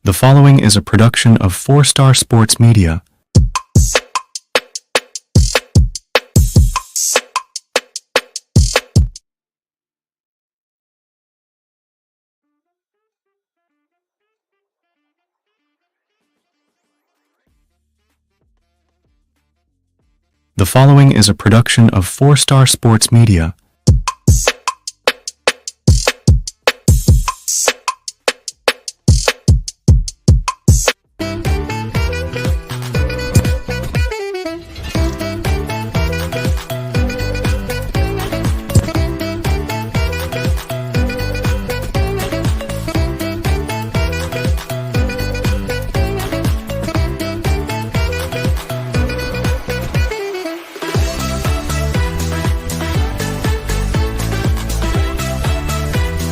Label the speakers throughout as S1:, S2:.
S1: The following is a production of 4-Star Sports Media. The following is a production of 4-Star Sports Media.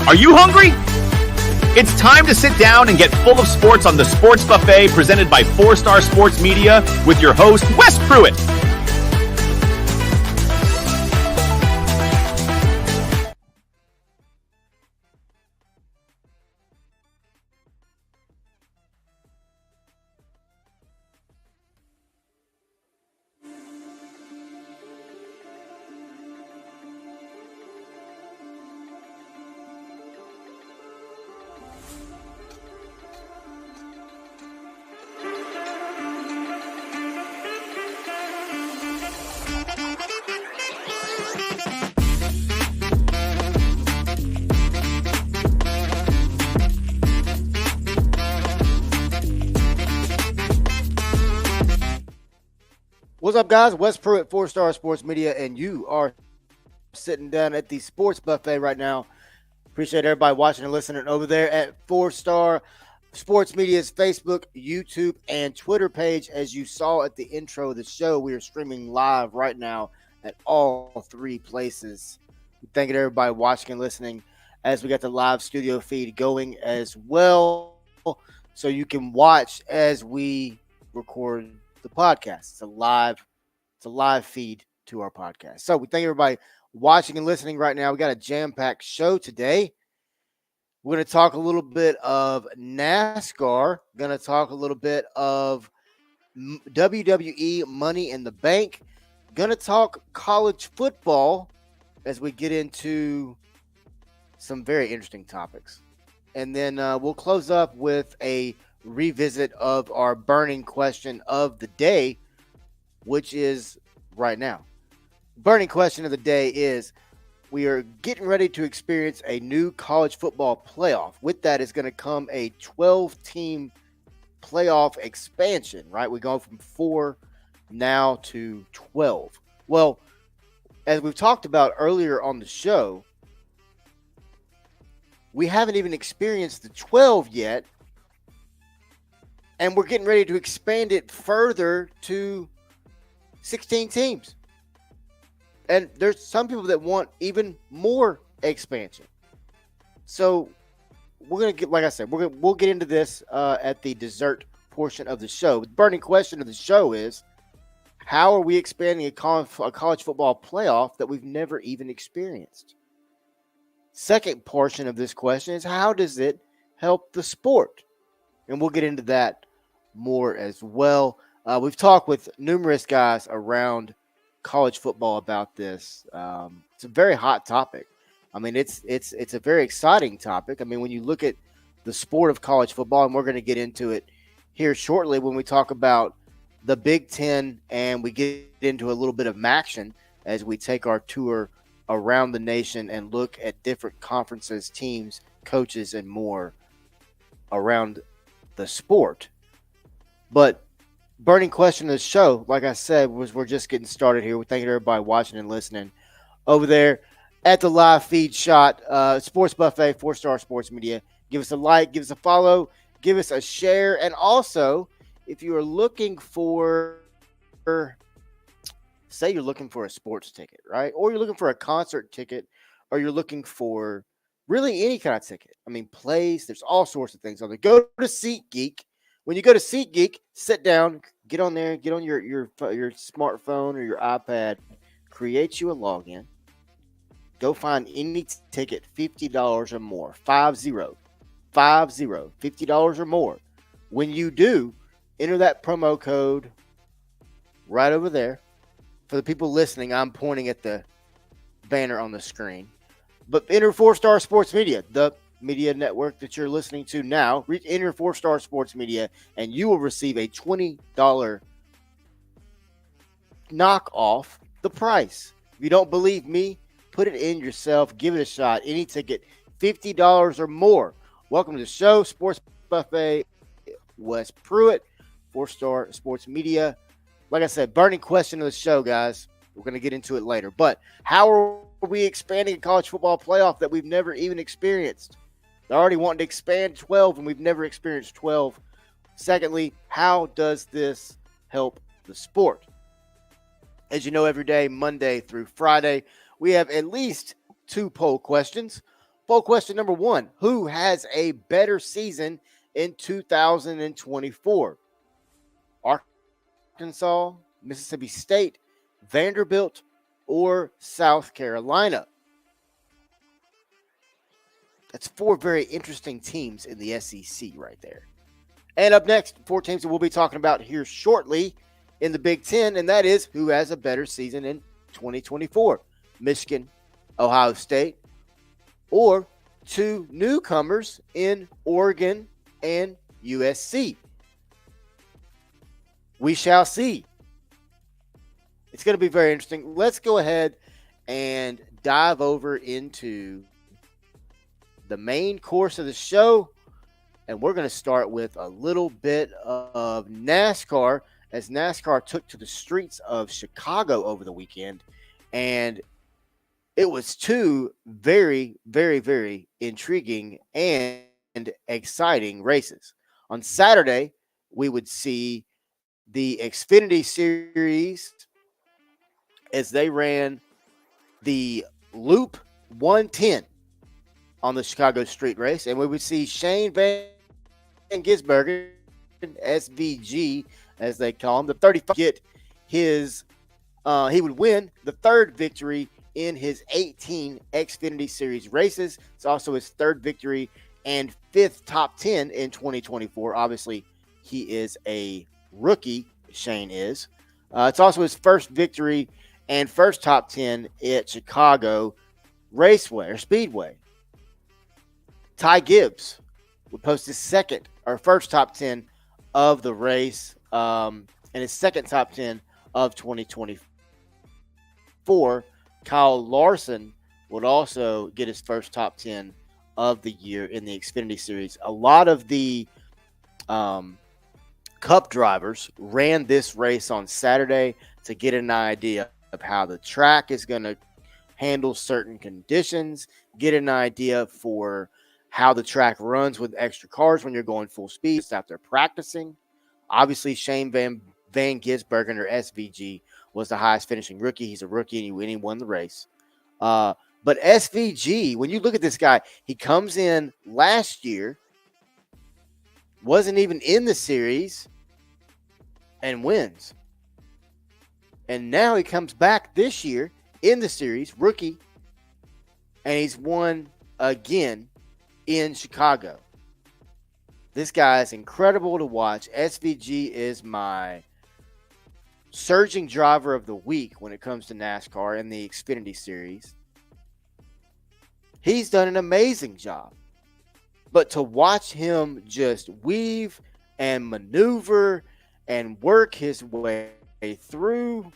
S2: Are you hungry? It's time to sit down and get full of sports on the Sports Buffet presented by 4-Star Sports Media with your host, Wes Pruitt.
S3: What's up, guys? Wes Pruitt, 4-Star Sports Media, and you are sitting down at the Sports Buffet right now. Appreciate everybody watching and listening over there at 4-Star Sports Media's Facebook, YouTube, and Twitter page. As you saw at the intro of the show, we are streaming live right now at all three places. Thanking everybody watching and listening as we got the live studio feed going as well, so you can watch as we record the podcast. It's a live feed to our podcast. So we thank everybody watching and listening right now. We got a jam-packed show today. We're going to talk a little bit of NASCAR. Going to talk a little bit of WWE Money in the Bank. Going to talk college football as we get into some very interesting topics. And then we'll close up with a revisit of our burning question of the day, which is right now. Burning question of the day is, we are getting ready to experience a new college football playoff. With that is going to come a 12-team playoff expansion, right? We go from 4 now to 12. Well, as we've talked about earlier on the show, we haven't even experienced the 12 yet, and we're getting ready to expand it further to 16 teams. And there's some people that want even more expansion. So we're going to get, like I said, we'll get into this at the dessert portion of the show. The burning question of the show is, how are we expanding a college football playoff that we've never even experienced? Second portion of this question is, how does it help the sport? And we'll get into that more as well. We've talked with numerous guys around college football about this. It's a very hot topic. I mean, it's a very exciting topic. I mean, when you look at the sport of college football, and we're going to get into it here shortly when we talk about the Big Ten and we get into a little bit of action as we take our tour around the nation and look at different conferences, teams, coaches, and more around the sport. But burning question of the show, like I said, was we're just getting started here. We thank everybody watching and listening over there at the live feed shot. Sports Buffet, 4-Star Sports Media. Give us a like, give us a follow, give us a share. And also, if you are looking for, say you're looking for a sports ticket, right? Or you're looking for a concert ticket, or you're looking for really any kind of ticket. I mean, plays, there's all sorts of things on there. Go to SeatGeek. When you go to SeatGeek, sit down, get on there, get on your smartphone or your iPad, create you a login. Go find any ticket, $50 or more, $50, $50 or more. When you do, enter that promo code right over there. For the people listening, I'm pointing at the banner on the screen. But enter 4-Star Sports Media, the media network that you're listening to now. Enter 4-Star Sports Media, and you will receive a $20 knock off the price. If you don't believe me, put it in yourself. Give it a shot. Any ticket, $50 or more. Welcome to the show, Sports Buffet. Wes Pruitt, 4-Star Sports Media. Like I said, burning question of the show, guys. We're going to get into it later. But how are we expanding a college football playoff that we've never even experienced? They're already wanting to expand 12, and we've never experienced 12. Secondly, how does this help the sport? As you know, every day, Monday through Friday, we have at least 2 poll questions. Poll question number 1, who has a better season in 2024? Arkansas, Mississippi State, Vanderbilt, or South Carolina? That's 4 very interesting teams in the SEC right there. And up next, 4 teams that we'll be talking about here shortly in the Big Ten, and that is who has a better season in 2024. Michigan, Ohio State, or 2 newcomers in Oregon and USC. We shall see. It's going to be very interesting. Let's go ahead and dive over into the main course of the show, and we're going to start with a little bit of NASCAR, as NASCAR took to the streets of Chicago over the weekend, and it was 2 very, very, very intriguing and exciting races. On Saturday, we would see the Xfinity Series as they ran the Loop 110 on the Chicago Street Race, and we would see Shane Van Gisbergen, SVG as they call him, the 35, get his he would win the 3rd victory in his 18 Xfinity Series races. It's also his 3rd victory and 5th top 10 in 2024. Obviously, he is a rookie, Shane is. It's also his 1st victory and 1st top 10 at Chicago Raceway or Speedway. Ty Gibbs would post his 1st top 10 of the race and his 2nd top 10 of 2024. Kyle Larson would also get his first top 10 of the year in the Xfinity Series. A lot of the um, Cup drivers ran this race on Saturday to get an idea of how the track is going to handle certain conditions, get an idea for how the track runs with extra cars when you're going full speed. It's out there practicing. Obviously, Shane Van Gisbergen, or SVG, was the highest finishing rookie. He's a rookie and he won the race. But SVG, when you look at this guy, he comes in last year, wasn't even in the series, and wins. And now he comes back this year in the series, rookie, and he's won again in Chicago. This guy is incredible to watch. SVG is my surging driver of the week when it comes to NASCAR in the Xfinity Series. He's done an amazing job. But to watch him just weave and maneuver and work his way through,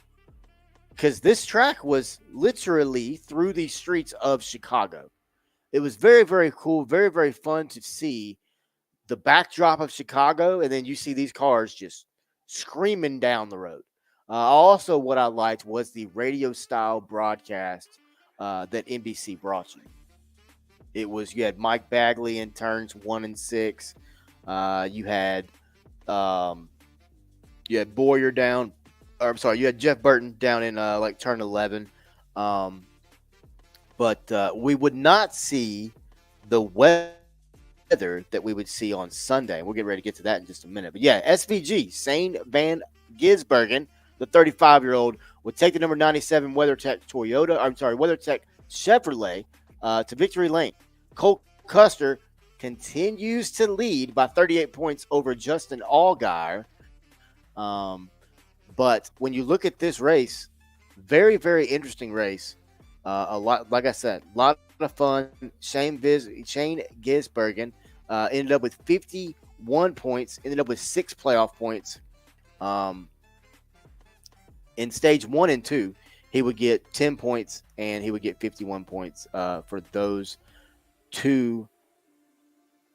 S3: because this track was literally through the streets of Chicago. It was very, very cool, very, very fun to see the backdrop of Chicago, and then you see these cars just screaming down the road. Also, what I liked was the radio-style broadcast that NBC brought you. You had Mike Bagley in turns 1 and 6. You had Boyer down. Or I'm sorry, you had Jeff Burton down in turn 11. But we would not see the weather that we would see on Sunday. We'll get ready to get to that in just a minute. But yeah, SVG, Shane Van Gisbergen, the 35-year-old, would take the number 97 WeatherTech Chevrolet to victory lane. Cole Custer continues to lead by 38 points over Justin Allgaier. But when you look at this race, very, very interesting race. A lot, like I said, a lot of fun. Shane Gisbergen ended up with 51 points, ended up with 6 playoff points. In stage 1 and 2, he would get 10 points and he would get 51 points for those 2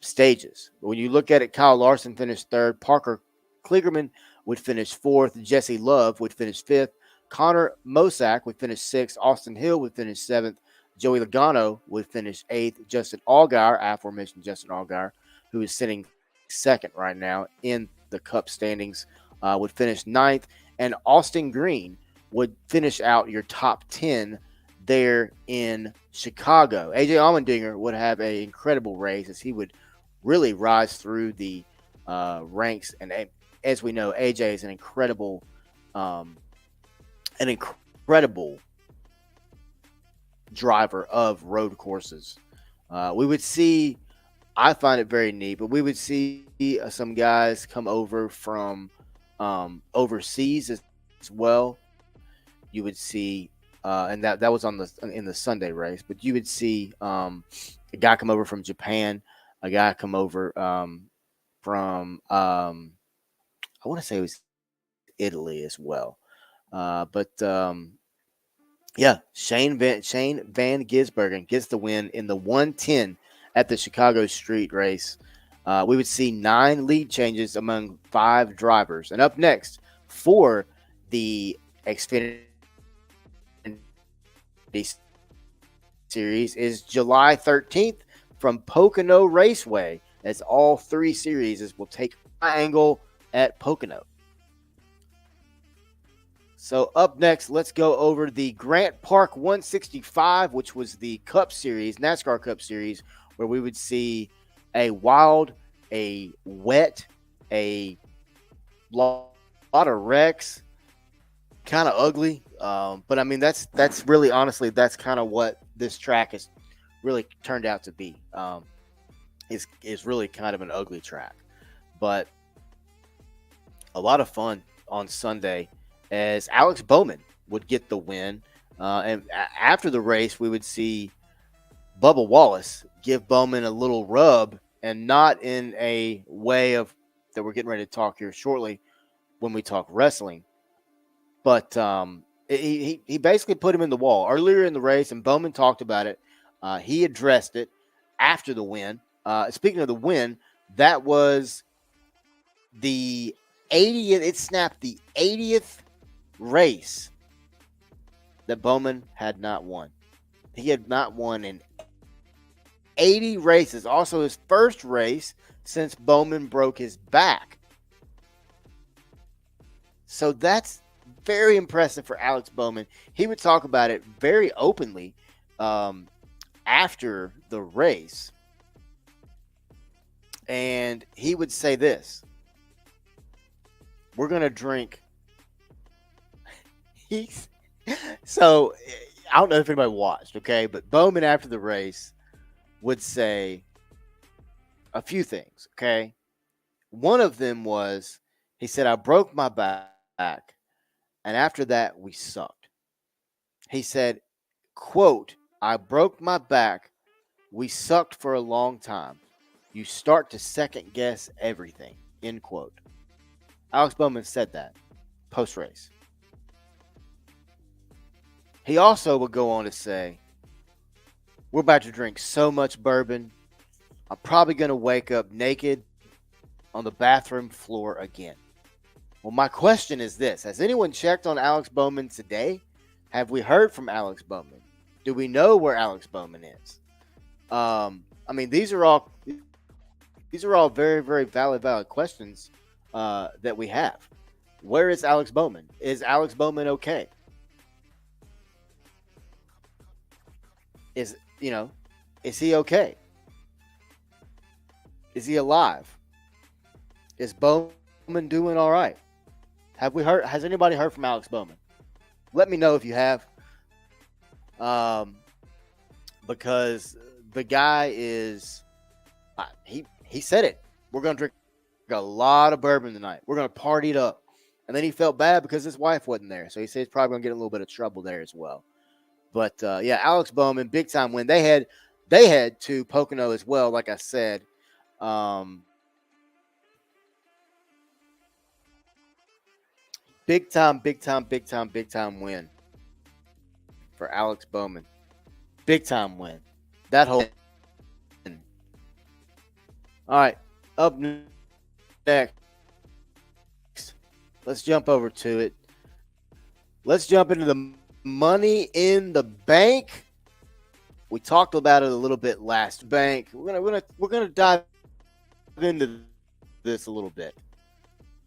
S3: stages. When you look at it, Kyle Larson finished 3rd. Parker Kligerman would finish 4th. Jesse Love would finish 5th. Connor Mosack would finish 6th. Austin Hill would finish 7th. Joey Logano would finish 8th. Justin Allgaier, aforementioned Justin Allgaier, who is sitting 2nd right now in the Cup standings, would finish 9th. And Austin Green would finish out your top 10 there in Chicago. AJ Allmendinger would have an incredible race as he would really rise through the ranks. And as we know, AJ is an incredible driver of road courses. We would see, I find it very neat, but we would see some guys come over from overseas as well. You would see, and that was in the Sunday race, but you would see a guy come over from Japan, a guy come over from I want to say it was Italy as well. Yeah, Shane Van Gisbergen gets the win in the 110 at the Chicago Street Race. We would see 9 lead changes among 5 drivers. And up next for the Xfinity Series is July 13th from Pocono Raceway, as all 3 series will take an angle at Pocono. So up next, let's go over the Grant Park 165, which was the Cup Series, NASCAR Cup Series, where we would see a wild, a wet, a lot of wrecks, kind of ugly. But I mean, that's really, honestly, that's kind of what this track has really turned out to be. Is really kind of an ugly track, but a lot of fun on Sunday, as Alex Bowman would get the win. And after the race, we would see Bubba Wallace give Bowman a little rub, and not in a way of that we're getting ready to talk here shortly when we talk wrestling. But He basically put him in the wall earlier in the race, and Bowman talked about it. He addressed it after the win. Speaking of the win, that was the 80th. It snapped the 80th race that Bowman had not won. He had not won in 80 races. Also, his first race since Bowman broke his back. So that's very impressive for Alex Bowman. He would talk about it very openly after the race. And he would say this: we're going to drink. So I don't know if anybody watched, okay? But Bowman after the race would say a few things, okay? One of them was, he said, I broke my back, and after that, we sucked. He said, quote, I broke my back. We sucked for a long time. You start to second guess everything, end quote. Alex Bowman said that post-race. He also would go on to say, we're about to drink so much bourbon, I'm probably going to wake up naked on the bathroom floor again. Well, my question is this: has anyone checked on Alex Bowman today? Have we heard from Alex Bowman? Do we know where Alex Bowman is? I mean, these are all very, very valid questions that we have. Where is Alex Bowman? Is Alex Bowman okay? Is he okay? Is he alive? Is Bowman doing all right? Have we heard? Has anybody heard from Alex Bowman? Let me know if you have. Because the guy is, he said it. We're going to drink a lot of bourbon tonight. We're going to party it up. And then he felt bad because his wife wasn't there. So he said he's probably going to get in a little bit of trouble there as well. But, yeah, Alex Bowman, big time win. They had to Pocono as well, like I said. Big time win for Alex Bowman. Big time win. That whole. All right, up next. Let's jump over to it. Let's jump into the Money in the Bank. We talked about it a little bit last bank. We're gonna dive into this a little bit.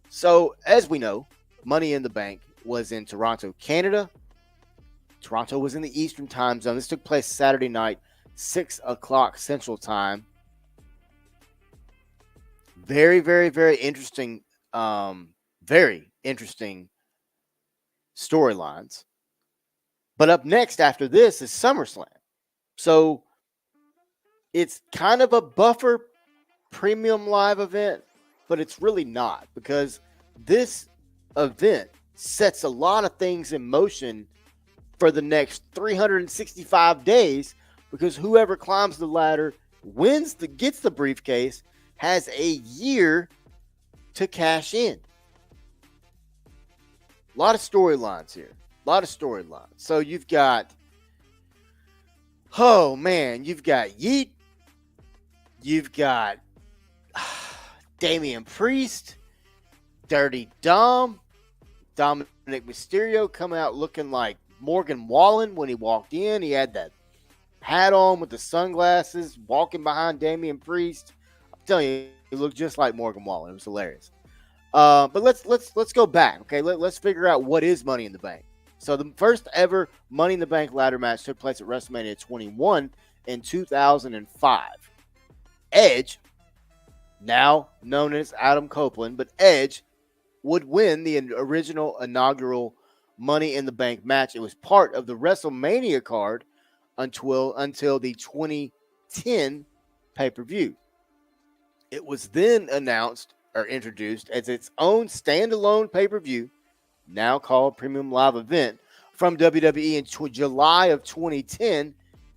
S3: So, as we know, Money in the Bank was in Toronto, Canada. Toronto was in the Eastern time zone. This took place Saturday night, 6 o'clock Central Time. Very, very, very interesting. Very interesting storylines. But up next after this is SummerSlam. So it's kind of a buffer premium live event, but it's really not, because this event sets a lot of things in motion for the next 365 days, because whoever climbs the ladder gets the briefcase, has a year to cash in. A lot of storylines here. So you've got, you've got Yeet. You've got Damian Priest, Dirty Dom, Dominic Mysterio coming out looking like Morgan Wallen when he walked in. He had that hat on with the sunglasses, walking behind Damian Priest. I'm telling you, he looked just like Morgan Wallen. It was hilarious. But let's go back, okay? Let's figure out what is Money in the Bank. So the first ever Money in the Bank ladder match took place at WrestleMania 21 in 2005. Edge, now known as Adam Copeland, but Edge would win the original inaugural Money in the Bank match. It was part of the WrestleMania card until the 2010 pay-per-view. It was then introduced as its own standalone pay-per-view, now called Premium Live Event, from WWE in July of 2010,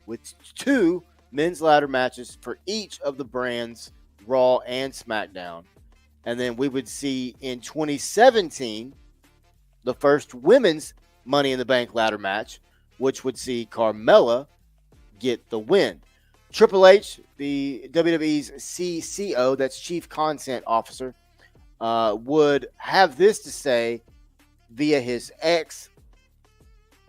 S3: with 2 men's ladder matches for each of the brands, Raw and SmackDown. And then we would see in 2017 the first women's Money in the Bank ladder match, which would see Carmella get the win. Triple H, the WWE's CCO, that's Chief Content Officer, would have this to say via his X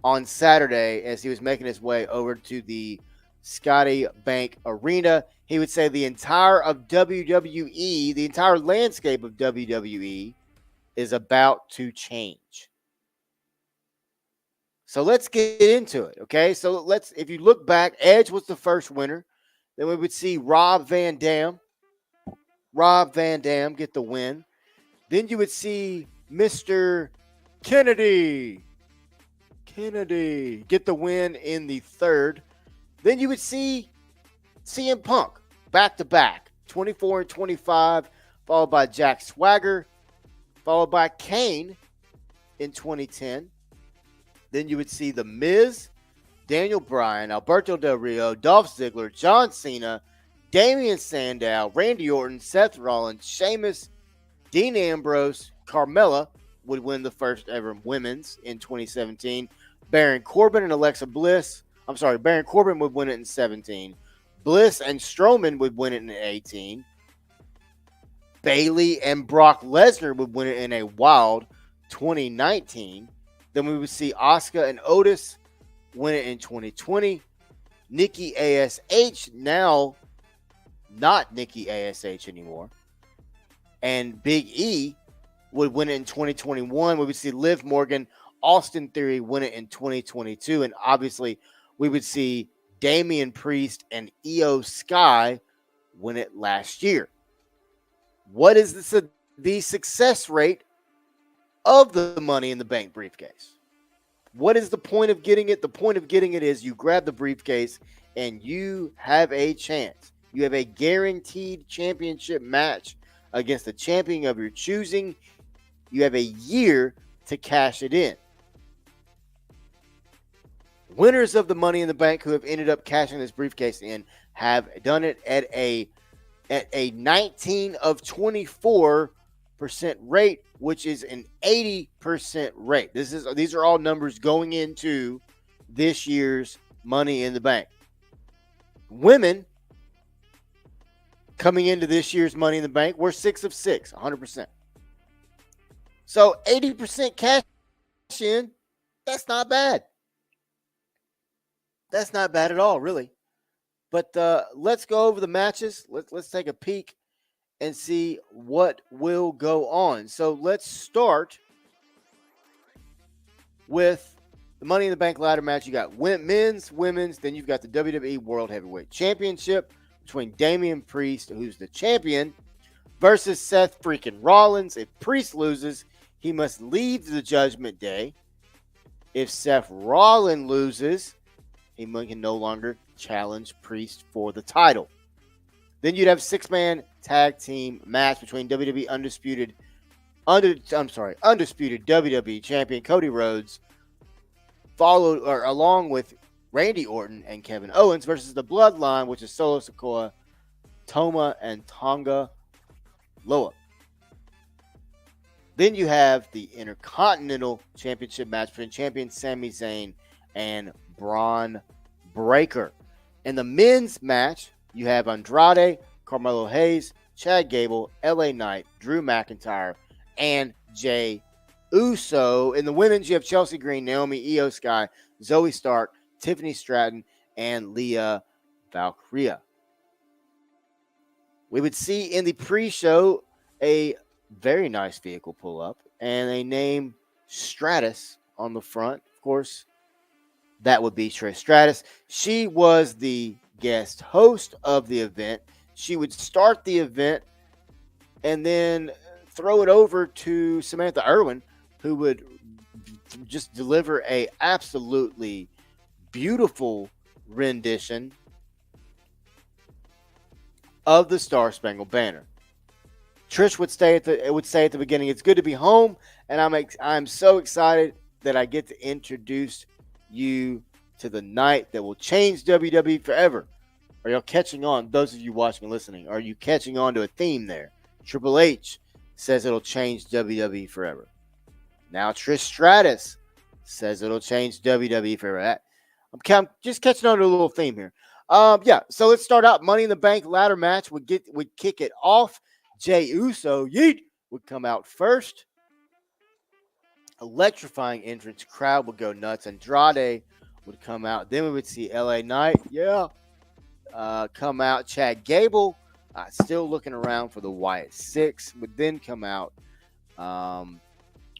S3: on Saturday as he was making his way over to the Scotty Bank Arena. He would say the entire landscape of WWE is about to change. So let's get into it, okay? So if you look back, Edge was the first winner. Then we would see Rob Van Dam get the win. Then you would see Mr. Kennedy get the win in the third. Then you would see CM Punk back-to-back, 24 and 25, followed by Jack Swagger, followed by Kane in 2010. Then you would see The Miz, Daniel Bryan, Alberto Del Rio, Dolph Ziggler, John Cena, Damian Sandow, Randy Orton, Seth Rollins, Sheamus, Dean Ambrose, Carmella would win the first ever women's in 2017. Baron Corbin and Alexa Bliss. Baron Corbin would win it in 17. Bliss and Strowman would win it in 18. Bayley and Brock Lesnar would win it in a wild 2019. Then we would see Asuka and Otis win it in 2020. Nikki ASH, now not Nikki ASH anymore, and Big E would win it in 2021. We would see Liv Morgan, Austin Theory win it in 2022. And obviously, we would see Damian Priest and Io Sky win it last year. What is the success rate of the Money in the Bank briefcase? What is the point of getting it? The point of getting it is you grab the briefcase and you have a chance. You have a guaranteed championship match against the champion of your choosing. You have a year to cash it in. Winners of the Money in the Bank who have ended up cashing this briefcase in have done it at a 19 of 24% rate, which is an 80% rate. These are all numbers going into this year's Money in the Bank. Women coming into this year's Money in the Bank were 6 of 6, 100%. So 80% cash in, that's not bad. That's not bad at all, really. But let's go over the matches. Let's take a peek and see what will go on. So let's start with the Money in the Bank ladder match. You got men's, women's, then you've got the WWE World Heavyweight Championship between Damian Priest, who's the champion, versus Seth freaking Rollins. If Priest loses, he must leave the Judgment Day. If Seth Rollins loses, he can no longer challenge Priest for the title. Then you'd have a 6-man tag team match between WWE undisputed WWE champion Cody Rhodes, along with Randy Orton and Kevin Owens versus the Bloodline, which is Solo Sikoa, Toma, and Tonga Loa. Then you have the Intercontinental Championship match between champion Sami Zayn and Braun Breaker. In the men's match, you have Andrade, Carmelo Hayes, Chad Gable, LA Knight, Drew McIntyre, and Jey Uso. In the women's, you have Chelsea Green, Naomi, Io Sky, Zoe Stark, Tiffany Stratton, and Leah Valkyria. We would see in the pre-show a very nice vehicle pull up and a name Stratus on the front. Of course, that would be Trish Stratus. She was the guest host of the event. She would start the event and then throw it over to Samantha Irwin, who would just deliver a absolutely beautiful rendition of the Star Spangled Banner. Trish would say at the beginning, "It's good to be home," and I'm so excited that I get to introduce you to the night that will change WWE forever. Are y'all catching on? Those of you watching and listening, are you catching on to a theme there? Triple H says it'll change WWE forever. Now Trish Stratus says it'll change WWE forever. I'm just catching on to a little theme here. Yeah, so let's start out. Money in the Bank ladder match would kick it off. Jey Uso, yeet, would come out first. Electrifying entrance, crowd would go nuts. Andrade would come out. Then we would see LA Knight, come out. Chad Gable, still looking around for the Wyatt Six, would then come out.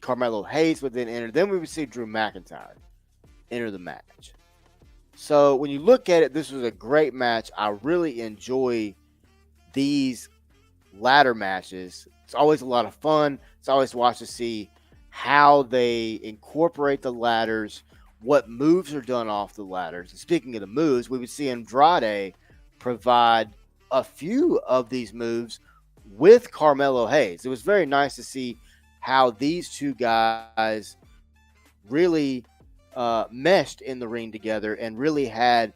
S3: Carmelo Hayes would then enter. Then we would see Drew McIntyre enter the match. So when you look at it, this was a great match. I really enjoy these ladder matches. It's always a lot of fun. It's always watch to see how they incorporate the ladders, what moves are done off the ladders. And speaking of the moves, we would see Andrade provide a few of these moves with Carmelo Hayes. It was very nice to see how these two guys really meshed in the ring together and really had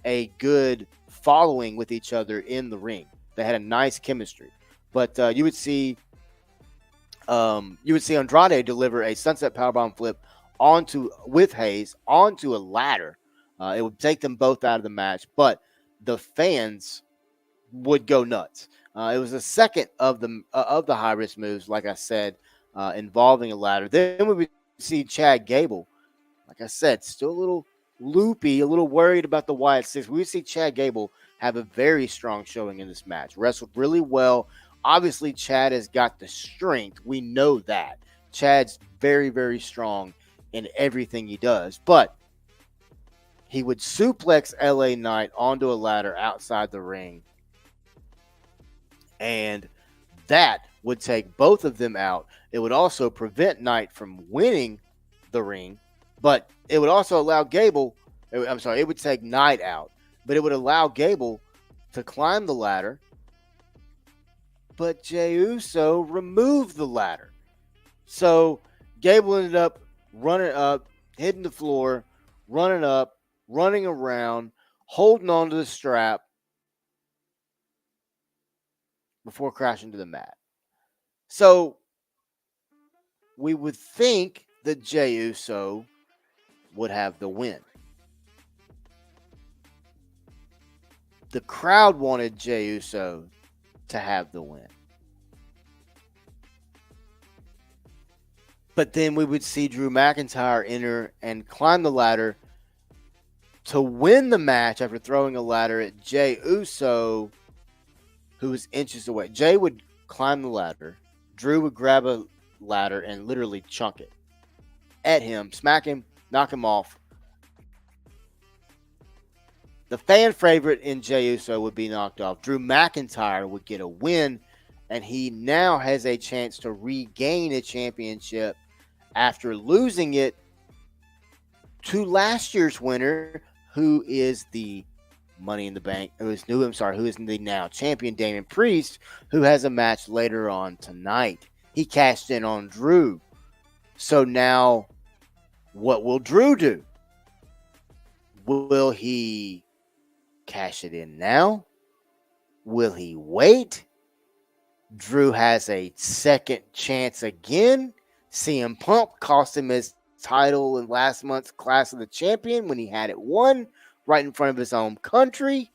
S3: a good following with each other in the ring. They had a nice chemistry. But you would see Andrade deliver a sunset powerbomb flip with Hayes onto a ladder. It would take them both out of the match, but the fans would go nuts. It was the second of the high risk moves, like I said, involving a ladder. Then we would see Chad Gable, like I said, still a little loopy, a little worried about the Wyatt Six. We would see Chad Gable have a very strong showing in this match. Wrestled really well. Obviously, Chad has got the strength. We know that. Chad's very, very strong in everything he does. But he would suplex LA Knight onto a ladder outside the ring. And that would take both of them out. It would also prevent Knight from winning the ring. But it would also allow it would take Knight out. But it would allow Gable to climb the ladder. But Jey Uso removed the ladder. So Gable ended up running up, hitting the floor, running up, running around, holding on to the strap before crashing to the mat. So we would think that Jey Uso would have the win. The crowd wanted Jey Uso to have the win. But then we would see Drew McIntyre enter and climb the ladder to win the match after throwing a ladder at Jey Uso, who was inches away. Jey would climb the ladder. Drew would grab a ladder and literally chunk it at him, smack him, knock him off. The fan favorite in Jey Uso would be knocked off. Drew McIntyre would get a win, and he now has a chance to regain a championship after losing it to last year's winner, who is the Money in the Bank, who is the now champion Damian Priest, who has a match later on tonight. He cashed in on Drew. So now, what will Drew do? Will he cash it in now? Will he wait? Drew has a second chance again. CM Punk cost him his title in last month's Clash of the Champion when he had it won right in front of his own country.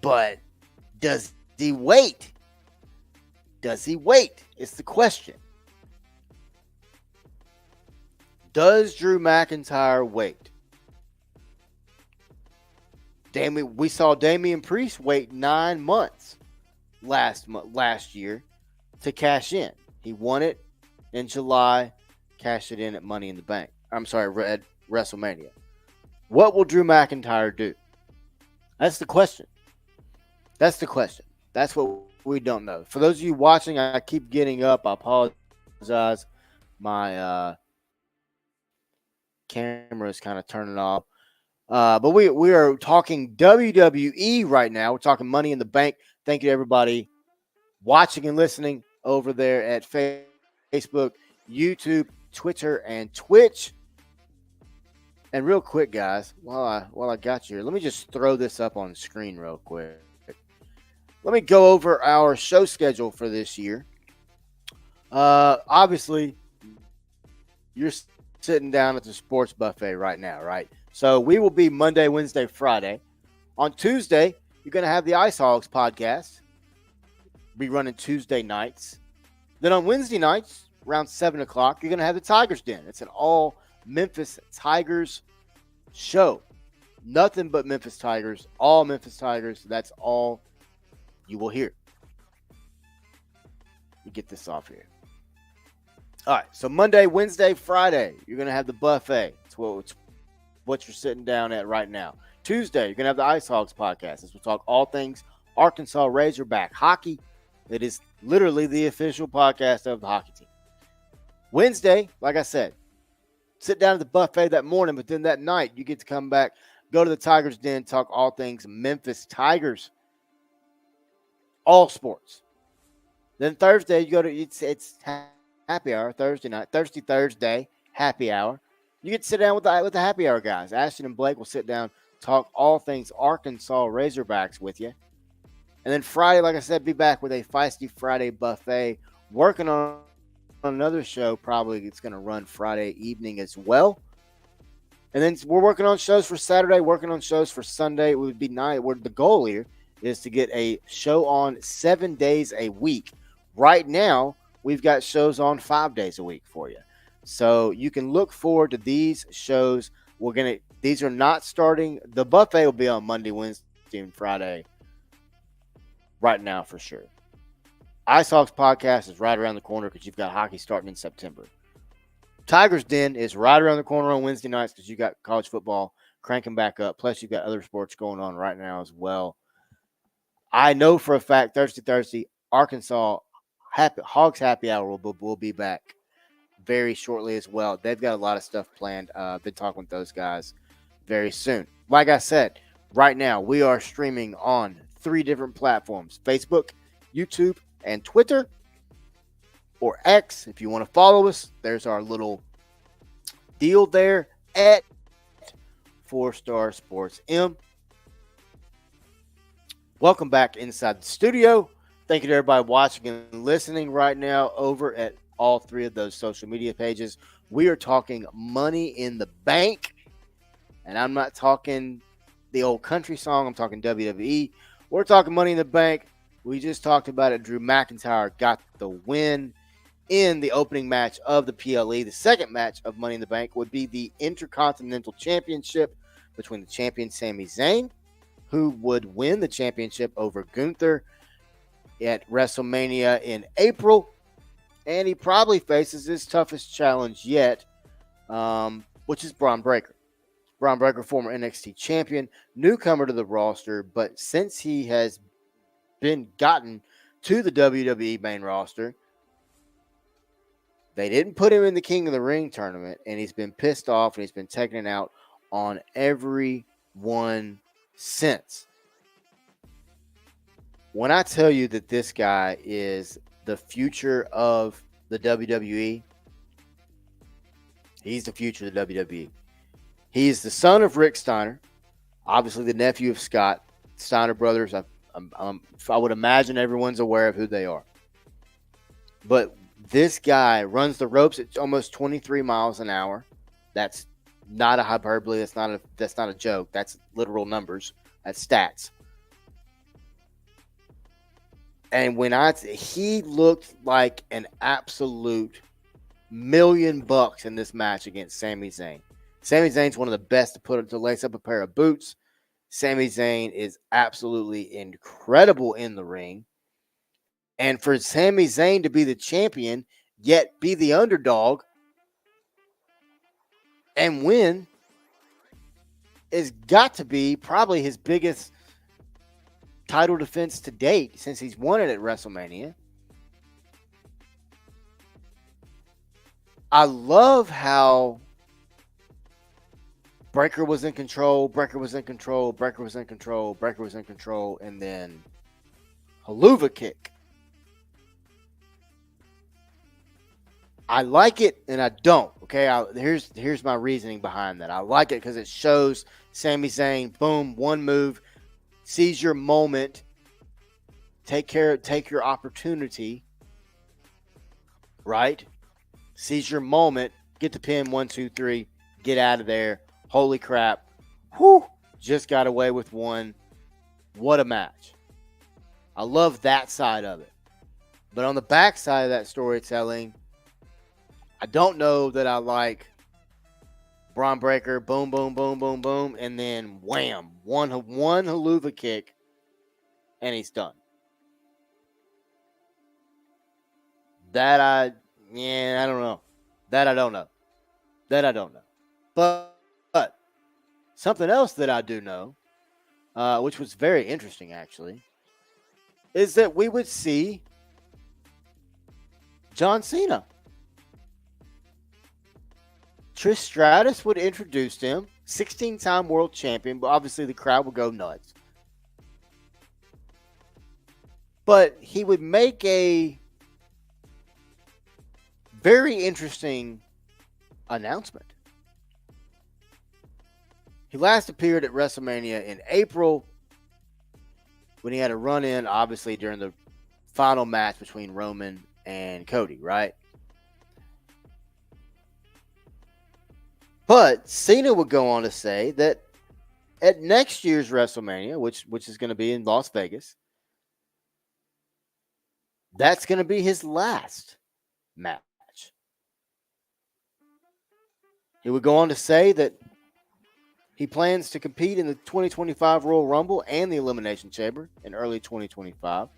S3: But does he wait? Does he wait? It's the question. Does Drew McIntyre wait? We saw Damian Priest wait 9 months last year to cash in. He won it in July, cashed it in at Money in the Bank. At WrestleMania. What will Drew McIntyre do? That's the question. That's what we don't know. For those of you watching, I keep getting up. I apologize. My camera is kind of turning off. But we are talking WWE right now. We're talking Money in the Bank. Thank you to everybody watching and listening over there at Facebook, YouTube, Twitter, and Twitch. And real quick, guys, while I got you here, let me just throw this up on the screen real quick. let me go over our show schedule for this year. Obviously, you're sitting down at the sports buffet right now, right? So we will be Monday, Wednesday, Friday. On Tuesday, you're going to have the Ice Hogs podcast. Be running Tuesday nights. Then on Wednesday nights, around 7 o'clock, you're going to have the Tigers Den. It's an all Memphis Tigers show. Nothing but Memphis Tigers, all Memphis Tigers. That's all you will hear. Let me get this off here. All right, so Monday, Wednesday, Friday, you're going to have the buffet. It's what you're sitting down at right now. Tuesday, you're going to have the Ice Hogs podcast. As we'll talk all things Arkansas Razorback hockey. It is literally the official podcast of the hockey team. Wednesday, like I said, sit down at the buffet that morning, but then that night you get to come back, go to the Tigers Den, talk all things Memphis Tigers, all sports. Then Thursday, you go to it's happy hour Thursday night, Thursday happy hour. You get to sit down with the happy hour guys. Ashton and Blake will sit down, talk all things Arkansas Razorbacks with you. And then Friday, like I said, be back with a Feisty Friday buffet, working on another show. Probably it's going to run Friday evening as well. And then we're working on shows for Saturday, working on shows for Sunday. It would be nice. The goal here is to get a show on 7 days a week. Right now, we've got shows on 5 days a week for you. So you can look forward to these shows. These are not starting. The buffet will be on Monday, Wednesday, and Friday. Right now, for sure. Ice Hogs podcast is right around the corner because you've got hockey starting in September. Tigers Den is right around the corner on Wednesday nights because you got college football cranking back up. Plus, you've got other sports going on right now as well. I know for a fact Thursday, Arkansas Hogs Happy Hour will be back very shortly as well. They've got a lot of stuff planned. Been talking with those guys very soon. Like I said, right now we are streaming on 3 different platforms: Facebook, YouTube, and Twitter, or X. If you want to follow us, there's our little deal there at 4-Star Sports M. Welcome back inside the studio. Thank you to everybody watching and listening right now over at all 3 of those social media pages. We are talking Money in the Bank, and I'm not talking the old country song. I'm talking WWE. We're talking Money in the Bank. We just talked about it. Drew McIntyre got the win in the opening match of the PLE. The second match of Money in the Bank would be the Intercontinental Championship between the champion Sami Zayn, who would win the championship over Gunther at WrestleMania in April. And he probably faces his toughest challenge yet, which is Braun Breaker. Braun Breaker, former NXT champion, newcomer to the roster, but since he has been gotten to the WWE main roster, they didn't put him in the King of the Ring tournament, and he's been pissed off, and he's been taking it out on everyone since. When I tell you that this guy is the future of the WWE, he's the future of the WWE. He is the son of Rick Steiner, obviously the nephew of Scott. Steiner brothers, I would imagine everyone's aware of who they are. But this guy runs the ropes at almost 23 miles an hour. That's not a hyperbole. That's not a joke. That's literal numbers. That's stats. And he looked like an absolute $1,000,000 in this match against Sami Zayn. Sami Zayn's one of the best to lace up a pair of boots. Sami Zayn is absolutely incredible in the ring. And for Sami Zayn to be the champion, yet be the underdog and win, has got to be probably his biggest title defense to date since he's won it at WrestleMania. I love how Breaker was in control, and then Haluva kick. I like it and I don't. Okay, here's my reasoning behind that. I like it because it shows Sami Zayn, boom, one move, seize your moment, take your opportunity, right? Seize your moment, get the pin, 1, 2, 3, get out of there. Holy crap. Whew, just got away with one. What a match. I love that side of it. But on the back side of that storytelling, I don't know that I like Braun Breaker, boom, boom, boom, boom, boom, and then wham, one haluva kick, and he's done. I don't know. That I don't know. But something else that I do know, which was very interesting actually, is that we would see John Cena. Trish Stratus would introduce him, 16-time world champion, but obviously the crowd would go nuts. But he would make a very interesting announcement. He last appeared at WrestleMania in April when he had a run-in, obviously, during the final match between Roman and Cody, right? But Cena would go on to say that at next year's WrestleMania, which is going to be in Las Vegas, that's going to be his last match. He would go on to say that he plans to compete in the 2025 Royal Rumble and the Elimination Chamber in early 2025.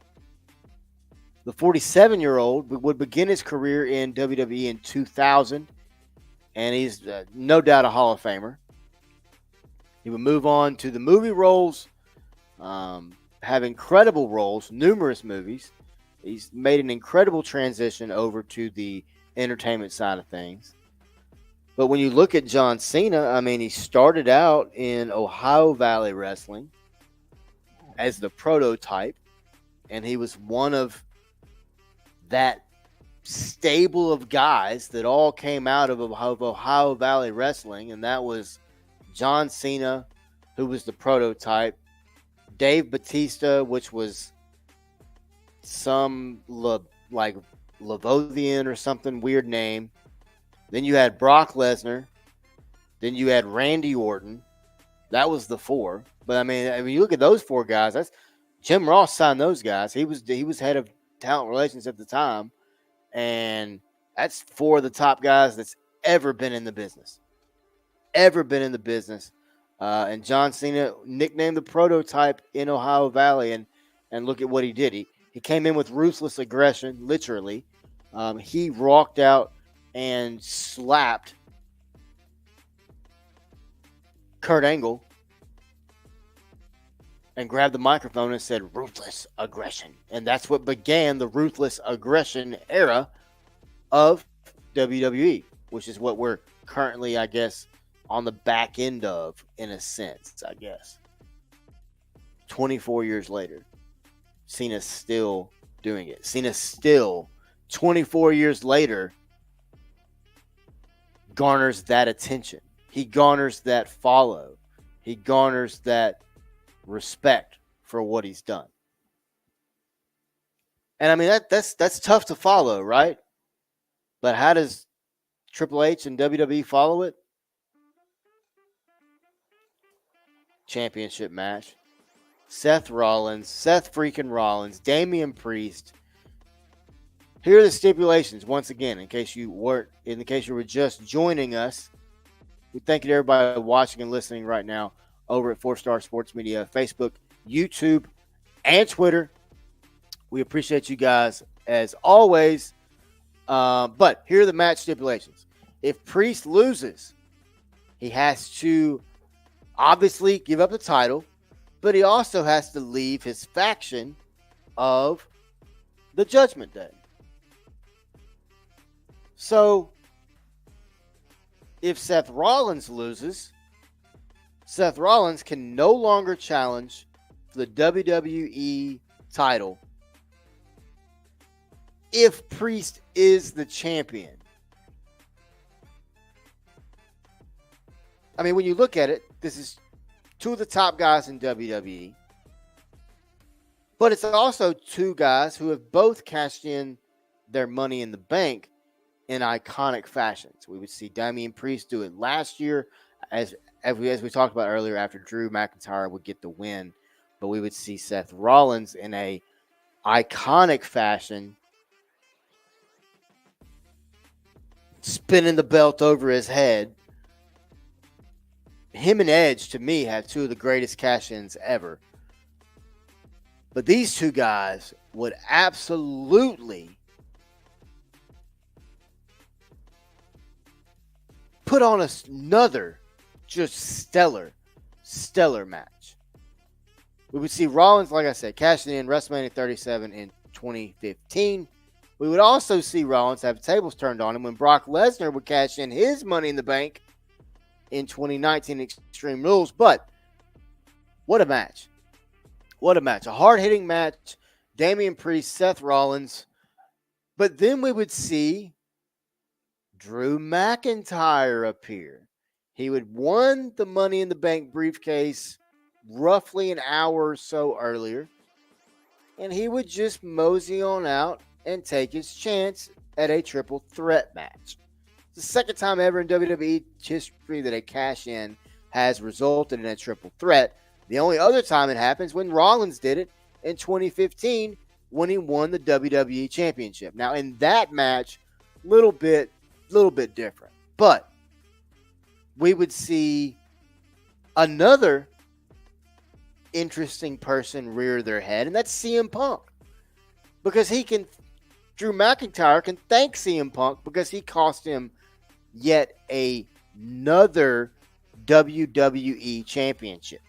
S3: The 47-year-old would begin his career in WWE in 2000, and he's no doubt a Hall of Famer. He would move on to the movie roles, have incredible roles, numerous movies. He's made an incredible transition over to the entertainment side of things. But when you look at John Cena, I mean, he started out in Ohio Valley Wrestling as the prototype, and he was one of that stable of guys that all came out of Ohio Valley Wrestling, and that was John Cena, who was the prototype, Dave Bautista, which was some like Lavothian or something weird name. Then you had Brock Lesnar. Then you had Randy Orton. That was the four. But I mean, you look at those four guys. That's Jim Ross signed those guys. He was head of talent relations at the time, and that's four of the top guys that's ever been in the business. And John Cena nicknamed the prototype in Ohio Valley, and look at what he did. He came in with ruthless aggression, literally. He rocked out and slapped Kurt Angle and grabbed the microphone and said, "Ruthless aggression." And that's what began the ruthless aggression era of WWE, which is what we're currently, I guess, on the back end of, in a sense, I guess. 24 years later, Cena's still doing it. Cena still, 24 years later, garners that attention. He garners that follow. He garners that respect for what he's done. And I mean, that's tough to follow, right? But how does Triple H and WWE follow it? Championship match. Seth freaking Rollins, Damian Priest. Here are the stipulations once again, in case you were just joining us. We thank you to everybody watching and listening right now over at 4-Star Sports Media, Facebook, YouTube, and Twitter. We appreciate you guys as always. But here are the match stipulations. If Priest loses, he has to obviously give up the title, but he also has to leave his faction of the Judgment Day. So, if Seth Rollins loses, Seth Rollins can no longer challenge for the WWE title if Priest is the champion. I mean, when you look at it, this is two of the top guys in WWE. But it's also two guys who have both cashed in their Money in the Bank in iconic fashions. We would see Damian Priest do it last year, as we talked about earlier, after Drew McIntyre would get the win. But we would see Seth Rollins in a iconic fashion, spinning the belt over his head. Him and Edge, to me, have two of the greatest cash-ins ever. But these two guys would absolutely put on another just stellar match. We would see Rollins, like I said, cashing in WrestleMania 37 in 2015. We would also see Rollins have tables turned on him when Brock Lesnar would cash in his Money in the Bank in 2019 Extreme Rules. But what a match. What a match. A hard-hitting match. Damian Priest, Seth Rollins. But then we would see Drew McIntyre appear. He would won the Money in the Bank briefcase roughly an hour or so earlier. And he would just mosey on out and take his chance at a triple threat match. It's the second time ever in WWE history that a cash-in has resulted in a triple threat. The only other time it happens when Rollins did it in 2015 when he won the WWE Championship. Now, in that match, little bit different. But we would see another interesting person rear their head, and that's CM Punk. Because Drew McIntyre can thank CM Punk because he cost him yet another WWE Championship.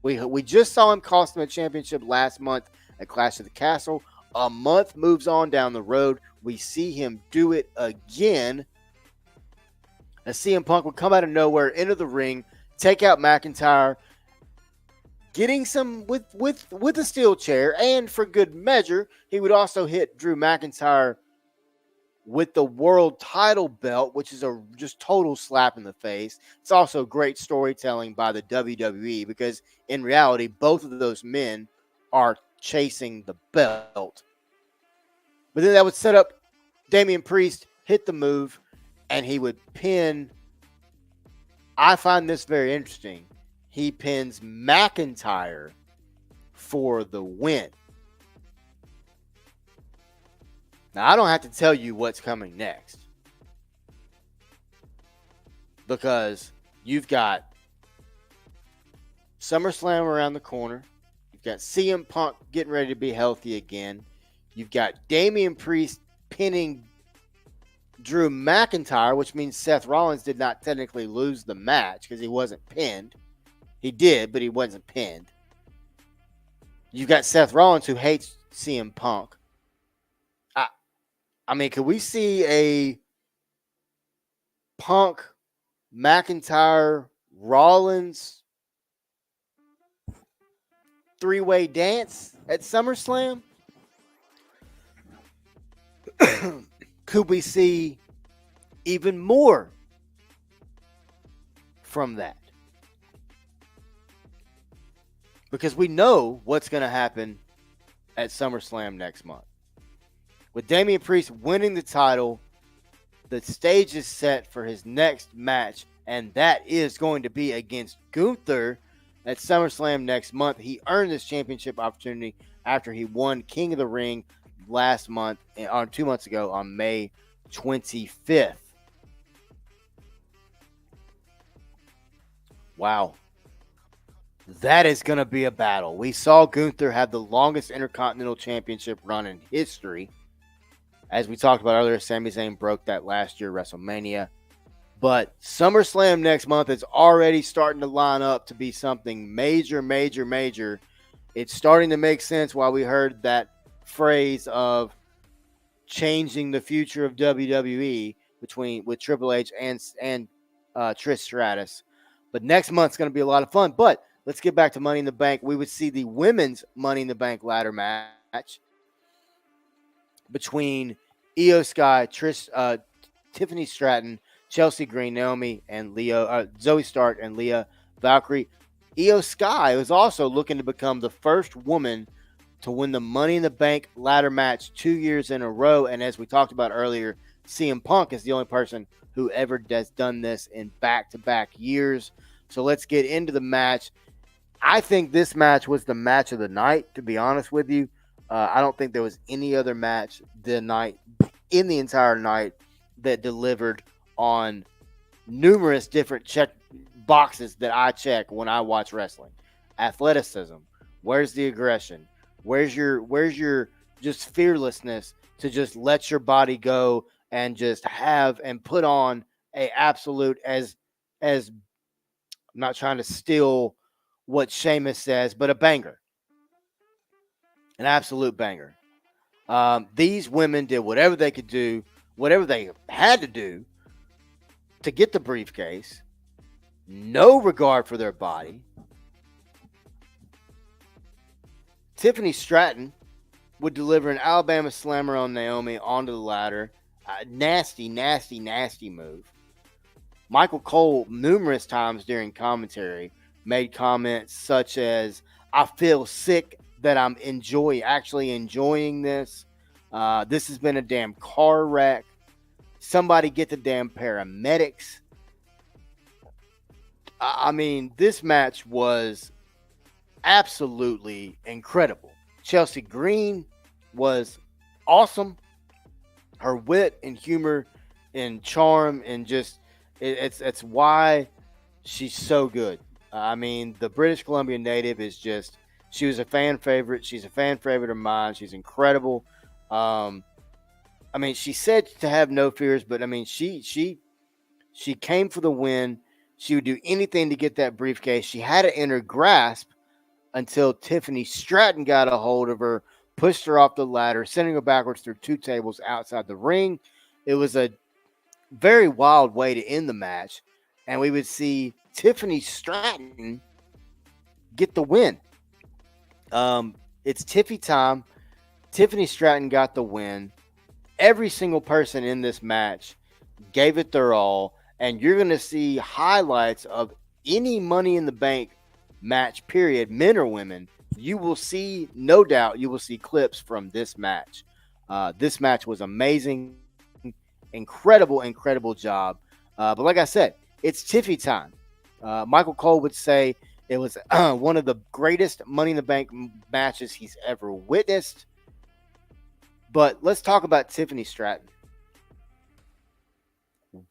S3: We just saw him cost him a championship last month at Clash of the Castle. A month moves on down the road. We see him do it again. As CM Punk would come out of nowhere into the ring, take out McIntyre, getting some with a steel chair, and for good measure, he would also hit Drew McIntyre with the world title belt, which is a just total slap in the face. It's also great storytelling by the WWE because in reality, both of those men are chasing the belt. But then that would set up Damian Priest, hit the move, and he would pin. I find this very interesting. He pins McIntyre for the win. Now, I don't have to tell you what's coming next because you've got SummerSlam around the corner. You've got CM Punk getting ready to be healthy again. You've got Damian Priest pinning Drew McIntyre, which means Seth Rollins did not technically lose the match because he wasn't pinned. He did, but he wasn't pinned. You've got Seth Rollins who hates CM Punk. I mean, could we see a Punk, McIntyre, Rollins three-way dance at SummerSlam? Could we see even more from that? Because we know what's going to happen at SummerSlam next month. With Damian Priest winning the title, the stage is set for his next match, and that is going to be against Gunther at SummerSlam next month. He earned this championship opportunity after he won King of the Ring last month, or 2 months ago, on May 25th. Wow. That is going to be a battle. We saw Gunther have the longest Intercontinental Championship run in history. As we talked about earlier, Sami Zayn broke that last year, WrestleMania. But SummerSlam next month is already starting to line up to be something major, major, major. It's starting to make sense why we heard that phrase of changing the future of WWE with Triple H and Trish Stratus. But next month's going to be a lot of fun. But let's get back to Money in the Bank. We would see the women's Money in the Bank ladder match between Io Sky, Tiffany Stratton, Chelsea Green, Naomi, and Zoe Stark and Leah Valkyrie. Io Sky was also looking to become the first woman to win the Money in the Bank ladder match 2 years in a row. And as we talked about earlier, CM Punk is the only person who ever has done this in back-to-back years. So let's get into the match. I think this match was the match of the night, to be honest with you. I don't think there was any other match in the entire night that delivered on numerous different check boxes that I check when I watch wrestling. Athleticism. Where's the aggression? Where's your just fearlessness to just let your body go and just have and put on a absolute as I'm not trying to steal what Sheamus says, but a banger. An absolute banger. These women did whatever they could do, whatever they had to do to get the briefcase. No regard for their body. Tiffany Stratton would deliver an Alabama slammer on Naomi onto the ladder. Nasty move. Michael Cole, numerous times during commentary, made comments such as, I feel sick that I'm actually enjoying this. This has been a damn car wreck. Somebody get the damn paramedics. I mean, this match was absolutely incredible. Chelsea Green was awesome. Her wit and humor and charm and just it's why she's so good. I mean, the British Columbia native is just, she was a fan favorite. She's a fan favorite of mine. She's incredible. I mean, she said to have no fears, but I mean, she came for the win. She would do anything to get that briefcase. She had it in her grasp until Tiffany Stratton got a hold of her, pushed her off the ladder, sending her backwards through 2 tables outside the ring. It was a very wild way to end the match, and we would see Tiffany Stratton get the win. It's Tiffy time. Tiffany Stratton got the win. Every single person in this match gave it their all, and you're going to see highlights of any Money in the Bank match, period, men or women. You will see, no doubt, you will see clips from this match. This match was amazing. Incredible job. But like I said, it's Tiffy time. Michael Cole would say it was one of the greatest Money in the Bank matches he's ever witnessed. But let's talk about Tiffany Stratton.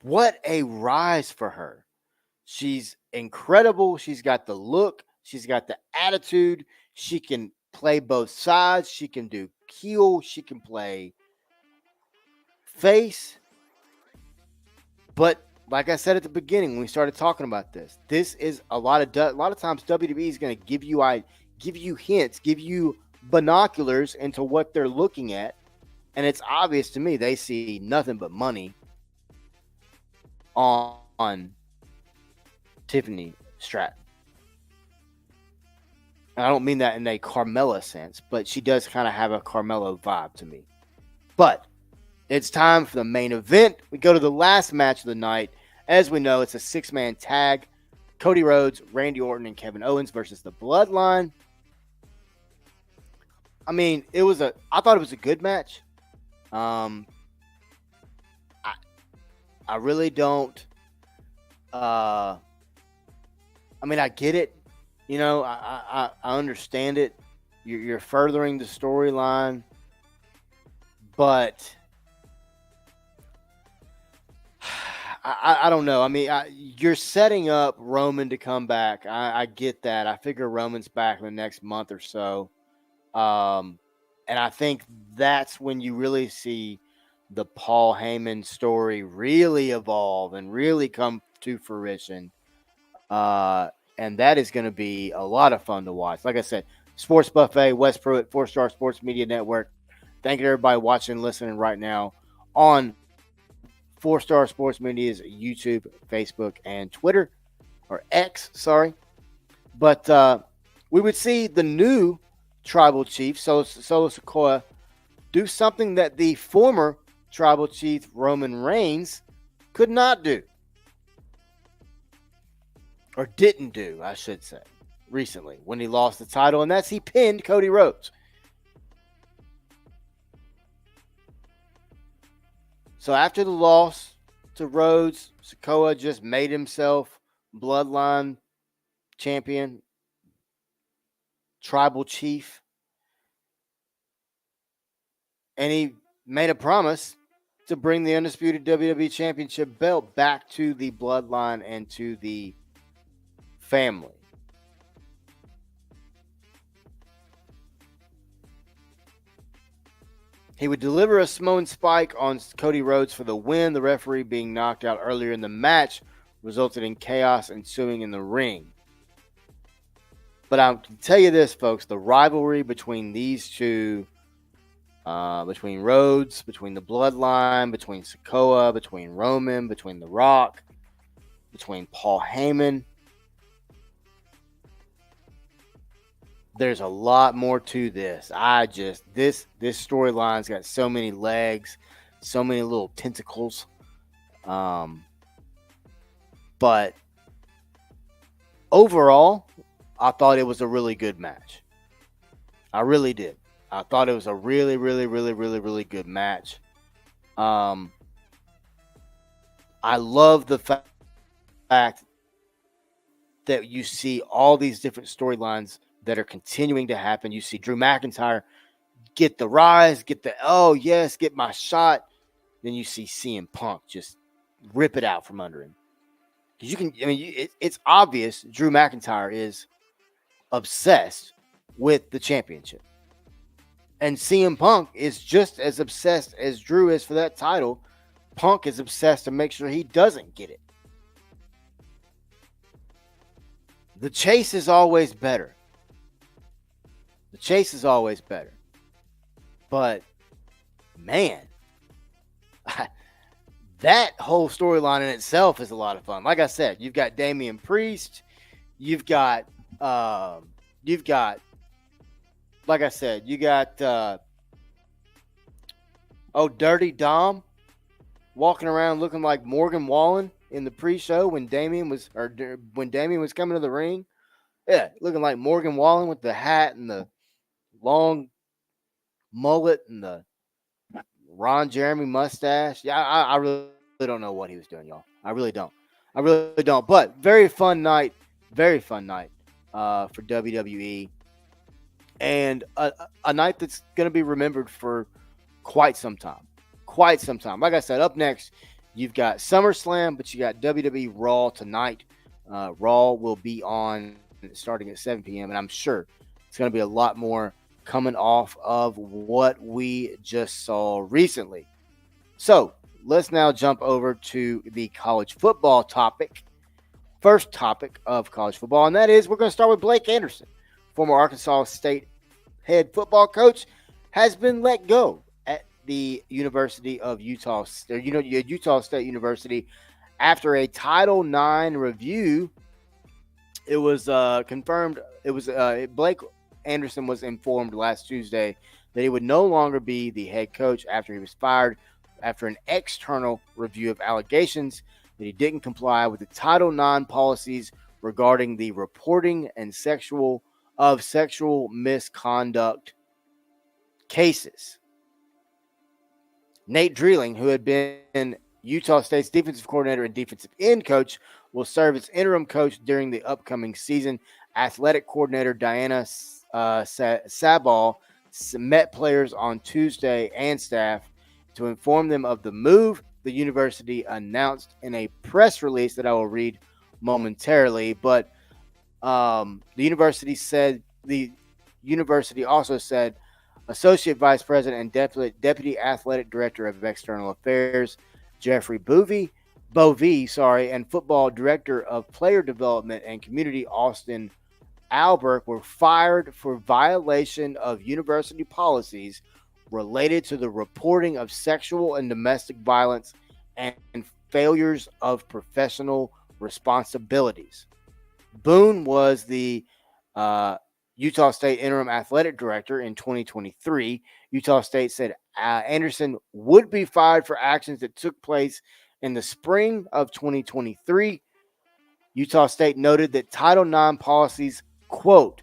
S3: What a rise for her. She's incredible. She's got the look. She's got the attitude. She can play both sides. She can do heel. She can play face. But like I said at the beginning when we started talking about this, this is a lot of times WWE is going to give you hints, give you binoculars into what they're looking at, and it's obvious to me they see nothing but money on Tiffany Stratton. And I don't mean that in a Carmella sense, but she does kind of have a Carmella vibe to me. But it's time for the main event. We go to the last match of the night. As we know, it's a 6-man tag. Cody Rhodes, Randy Orton, and Kevin Owens versus the Bloodline. I mean, I thought it was a good match. I really don't. I mean, I get it. You know, I understand it. You're furthering the storyline, but I don't know. I mean, you're setting up Roman to come back. I get that. I figure Roman's back in the next month or so. And I think that's when you really see the Paul Heyman story really evolve and really come to fruition. And that is going to be a lot of fun to watch. Like I said, Sports Buffet, Wes Pruitt, 4-Star Sports Media Network. Thank you to everybody watching and listening right now on 4-Star Sports Media's YouTube, Facebook, and Twitter, or X, sorry. But we would see the new Tribal Chief, Solo Sikoa, do something that the former Tribal Chief, Roman Reigns, could not do. Or didn't do, I should say, recently when he lost the title, and that's he pinned Cody Rhodes. So after the loss to Rhodes, Sokoa just made himself bloodline champion, tribal chief, and he made a promise to bring the undisputed WWE Championship belt back to the bloodline and to the family. He would deliver a Samoan spike on Cody Rhodes for the win. The referee being knocked out earlier in the match resulted in chaos ensuing in the ring. But I can tell you this, folks, the rivalry between these two, between Rhodes, between the Bloodline, between Sokoa, between Roman, between The Rock, between Paul Heyman, there's a lot more to this. This storyline's got so many legs, so many little tentacles. But overall, I thought it was a really good match. I really did. I thought it was a really, really, really, really, really good match. I love the fact that you see all these different storylines that are continuing to happen. You see Drew McIntyre get the rise, get my shot. Then you see CM Punk just rip it out from under him. Because it's obvious Drew McIntyre is obsessed with the championship. And CM Punk is just as obsessed as Drew is for that title. Punk is obsessed to make sure he doesn't get it. The chase is always better. But, man, that whole storyline in itself is a lot of fun. Like I said, you've got Damian Priest. You've got Dirty Dom walking around looking like Morgan Wallen in the pre-show when Damian was coming to the ring. Yeah, looking like Morgan Wallen with the hat and the long mullet and the Ron Jeremy mustache. Yeah, I really don't know what he was doing, y'all. I really don't. But very fun night for WWE. And a night that's going to be remembered for quite some time. Like I said, up next, you've got SummerSlam, but you got WWE Raw tonight. Raw will be on starting at 7 p.m., and I'm sure it's going to be a lot more coming off of what we just saw recently. So let's now jump over to the college football topic. First topic of college football, and that is we're going to start with Blake Anderson. Former Arkansas State head football coach has been let go at the University of Utah State University after a Title IX review. It was confirmed. Blake Anderson was informed last Tuesday that he would no longer be the head coach after he was fired after an external review of allegations that he didn't comply with the Title IX policies regarding the reporting and sexual misconduct cases. Nate Dreeling, who had been Utah State's defensive coordinator and defensive end coach, will serve as interim coach during the upcoming season. Athletic coordinator Diana Sabal met players on Tuesday and staff to inform them of the move. The university announced in a press release that I will read momentarily, but the university also said Associate Vice President and Deputy Athletic Director of External Affairs Jeffrey Bovee, and Football Director of Player Development and Community Austin Albert were fired for violation of university policies related to the reporting of sexual and domestic violence and failures of professional responsibilities. Boone was the Utah State interim athletic director in 2023. Utah State said Anderson would be fired for actions that took place in the spring of 2023. Utah State noted that Title IX policies, quote,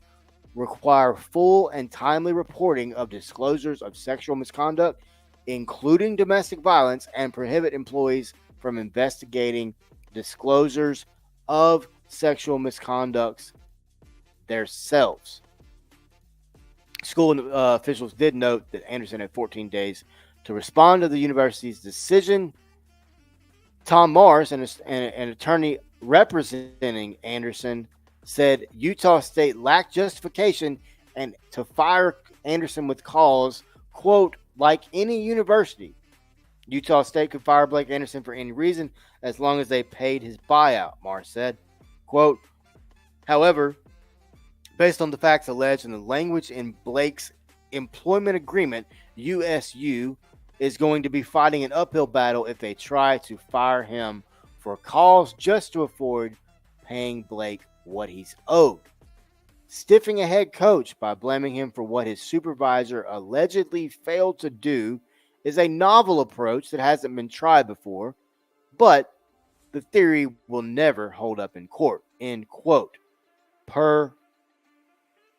S3: require full and timely reporting of disclosures of sexual misconduct including domestic violence, and prohibit employees from investigating disclosures of sexual misconducts themselves. School officials did note that Anderson had 14 days to respond to the university's decision. Tom Mars, an attorney representing Anderson, said Utah State lacked justification and to fire Anderson with cause, quote, like any university. Utah State could fire Blake Anderson for any reason as long as they paid his buyout, Mars said. Quote, however, based on the facts alleged and the language in Blake's employment agreement, USU is going to be fighting an uphill battle if they try to fire him for a cause just to avoid paying Blake what he's owed. Stiffing a head coach by blaming him for what his supervisor allegedly failed to do is a novel approach that hasn't been tried before, but the theory will never hold up in court, end quote. Per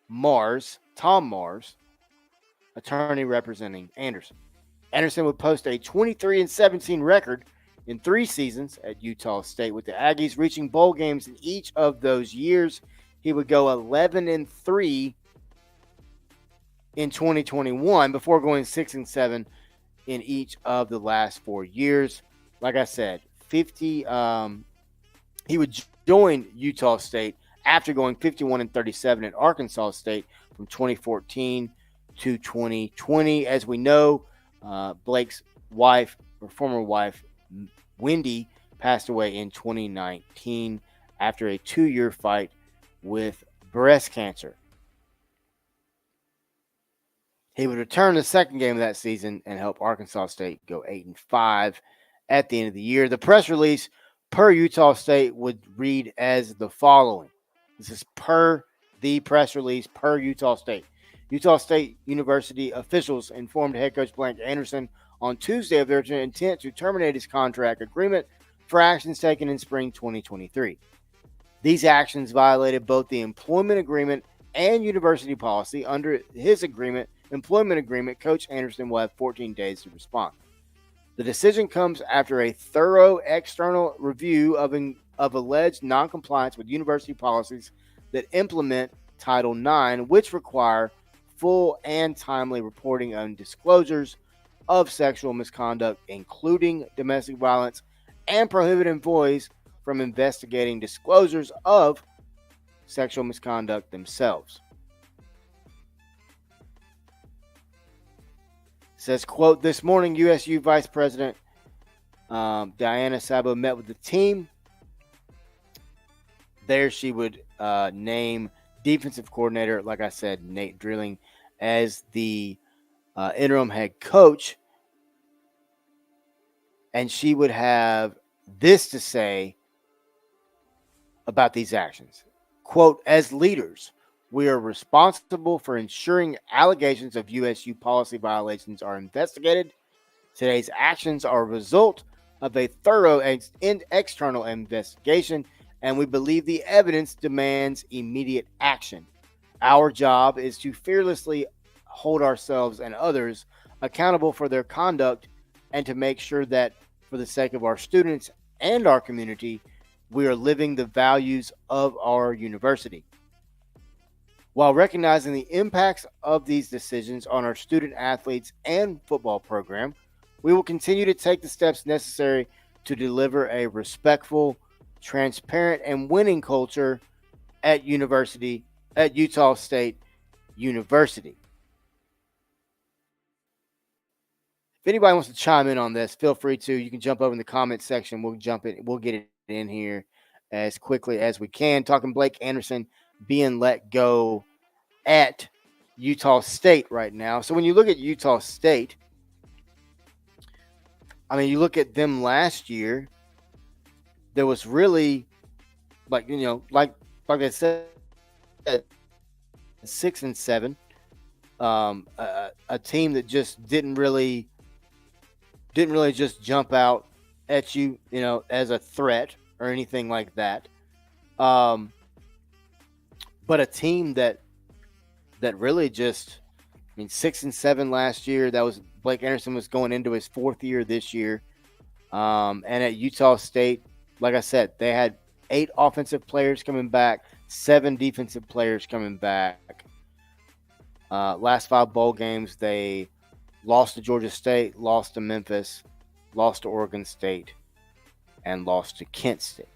S3: Tom Mars, attorney representing Anderson. Anderson would post a 23-17 record in 3 seasons at Utah State, with the Aggies reaching bowl games in each of those years. He would go 11-3 in 2021 before going 6-7 in each of the last 4 years. Like I said, he would join Utah State after going 51-37 at Arkansas State from 2014 to 2020. As we know, Blake's wife, or former wife, Wendy, passed away in 2019 after a 2-year fight with breast cancer. He would return the second game of that season and help Arkansas State go 8-5 at the end of the year. The press release per Utah State would read as the following. This is per the press release per Utah State. Utah State University officials informed head coach Blake Anderson on Tuesday of their intent to terminate his contract agreement for actions taken in spring 2023. These actions violated both the employment agreement and university policy. Under his employment agreement, Coach Anderson will have 14 days to respond. The decision comes after a thorough external review of alleged noncompliance with university policies that implement Title IX, which require full and timely reporting and disclosures of sexual misconduct, including domestic violence, and prohibit employees from investigating disclosures of sexual misconduct themselves. It says, quote, this morning USU Vice President Diana Sabo met with the team. There she would name defensive coordinator, like I said, Nate Drilling, as the interim head coach. And she would have this to say about these actions. Quote, as leaders, we are responsible for ensuring allegations of USU policy violations are investigated. Today's actions are a result of a thorough external investigation, and we believe the evidence demands immediate action. Our job is to fearlessly hold ourselves and others accountable for their conduct and to make sure that for the sake of our students and our community, we are living the values of our university. While recognizing the impacts of these decisions on our student athletes and football program, we will continue to take the steps necessary to deliver a respectful, transparent, and winning culture at Utah State University. If anybody wants to chime in on this, feel free to. You can jump over in the comment section. We'll get it in here as quickly as we can. Talking Blake Anderson being let go at Utah State right now. So when you look at Utah State, I mean, you look at them last year, there was really, like I said, 6-7, a team that just didn't really just jump out at you, as a threat or anything like that. But a team that really just, 6-7 last year, that was Blake Anderson was going into his 4th year this year. And at Utah State, like I said, they had 8 offensive players coming back, 7 defensive players coming back. Last 5 bowl games, they lost to Georgia State, lost to Memphis, lost to Oregon State, and lost to Kent State.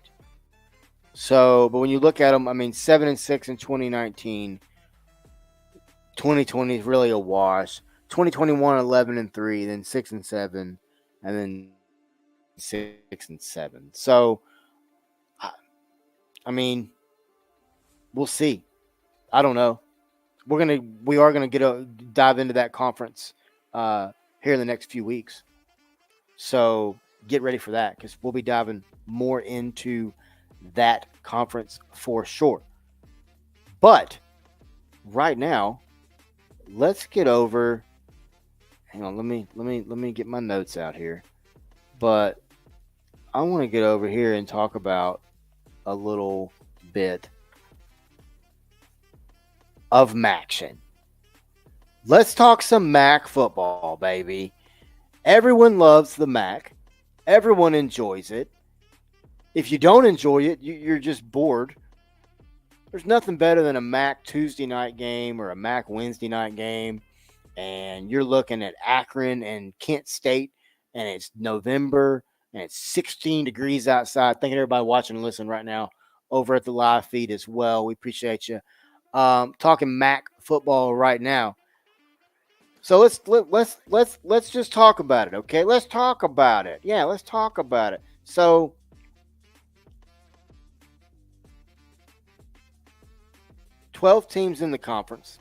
S3: So, but when you look at them, I mean, 7-6 in 2019. 2020 is really a wash. 2021, 11-3, then 6-7, and then 6-7. So, I mean, we'll see. I don't know. We are gonna dive into that conference here in the next few weeks. So get ready for that, because we'll be diving more into that conference for sure. But right now, let's get over. Hang on, let me get my notes out here. But I want to get over here and talk about a little bit of MACtion. Let's talk some MAC football, baby. Everyone loves the MAC. Everyone enjoys it. If you don't enjoy it, you're just bored. There's nothing better than a MAC Tuesday night game or a MAC Wednesday night game, and you're looking at Akron and Kent State, and it's November, and it's 16 degrees outside. Thank you, everybody watching and listening right now over at the live feed as well. We appreciate you. Talking MAC football right now. So let's just talk about it, okay? Let's talk about it. Yeah, let's talk about it. So 12 teams in the conference.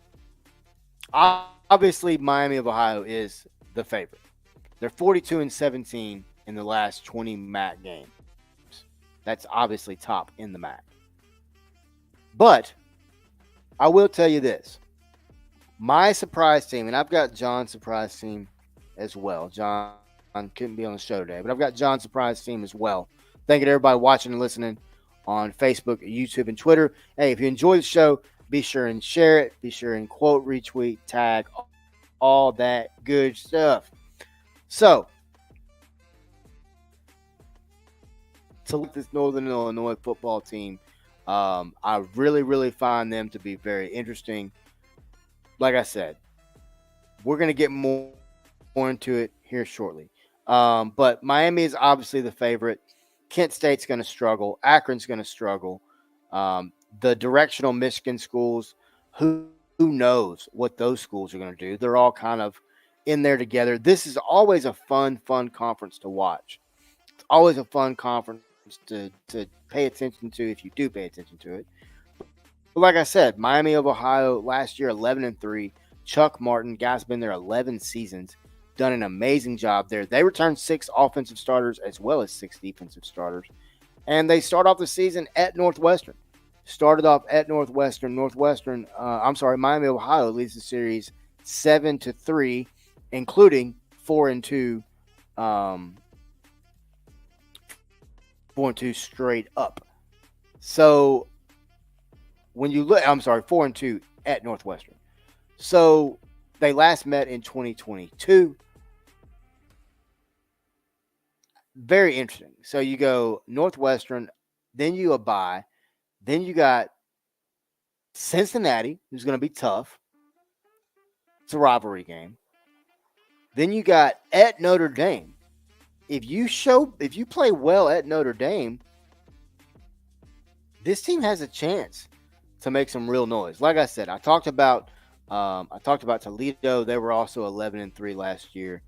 S3: Obviously, Miami of Ohio is the favorite. They're 42-17 in the last 20 MAC games. That's obviously top in the MAC. But I will tell you this. My surprise team, and I've got John's surprise team as well. John couldn't be on the show today, but I've got John's surprise team as well. Thank you to everybody watching and listening on Facebook, YouTube, and Twitter. Hey, if you enjoy the show, be sure and share it. Be sure and quote, retweet, tag, all that good stuff. So, to look at this Northern Illinois football team, I really, really find them to be very interesting. Like I said, we're going to get more into it here shortly. But Miami is obviously the favorite. Kent State's going to struggle. Akron's going to struggle. The directional Michigan schools, who knows what those schools are going to do? They're all kind of in there together. This is always a fun conference to watch. It's always a fun conference to pay attention to if you do pay attention to it. But like I said, Miami of Ohio last year 11-3. Chuck Martin, guy's been there 11 seasons, done an amazing job there. They returned 6 offensive starters as well as 6 defensive starters, and they start off the season at Northwestern. Started off at Northwestern. Miami of Ohio leads the series 7-3, including 4-2. 4-2 straight up. So when you look, 4-2 at Northwestern. So they last met in 2022. Very interesting. So you go Northwestern, then you a bye, then you got Cincinnati, who's going to be tough. It's a rivalry game. Then you got at Notre Dame. If you play well at Notre Dame, this team has a chance to make some real noise. Like I said, I talked about Toledo. They were also 11-3 last year.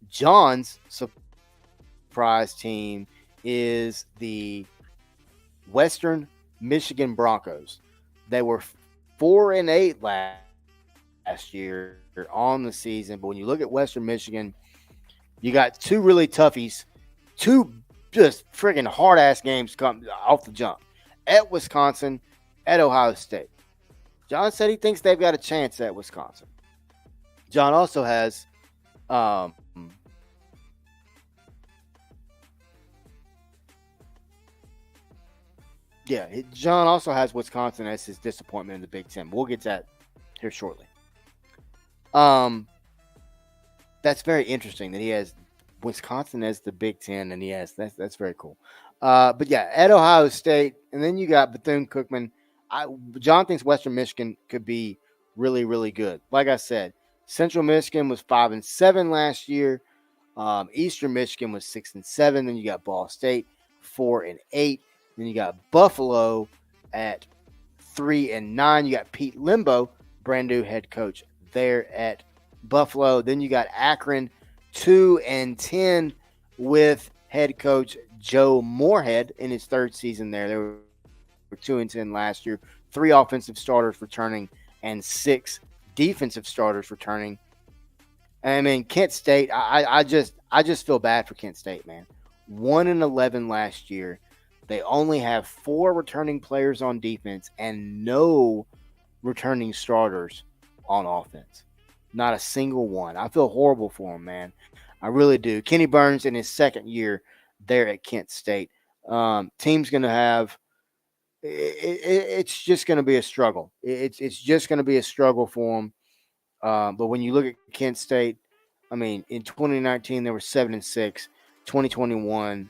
S3: John's surprise team is the Western Michigan Broncos. They were 4-8 last year on the season, but when you look at Western Michigan, you got 2 really toughies, 2 just friggin' hard-ass games come off the jump. At Wisconsin, at Ohio State. John said he thinks they've got a chance at Wisconsin. John also has John also has Wisconsin as his disappointment in the Big Ten. We'll get to that here shortly. That's very interesting that he has Wisconsin as the Big Ten, and he has that's very cool. But yeah, at Ohio State, and then you got Bethune Cookman. John thinks Western Michigan could be really, really good. Like I said, Central Michigan was 5-7 last year. Eastern Michigan was 6-7. Then you got Ball State 4-8. Then you got Buffalo at 3-9. You got Pete Limbo, brand new head coach there at Buffalo. Then you got Akron 2-10 with head coach Joe Moorhead in his third season there. They were 2-10 last year. 3 offensive starters returning and 6 defensive starters returning. I mean, Kent State. I just feel bad for Kent State, man. 1-11 last year. They only have 4 returning players on defense and no returning starters on offense. Not a single one. I feel horrible for them, man. I really do. Kenny Burns in his second year there at Kent State. Team's going to have. It's just going to be a struggle. It's just going to be a struggle for them. But when you look at Kent State, I mean, in 2019 they were 7-6. 2021,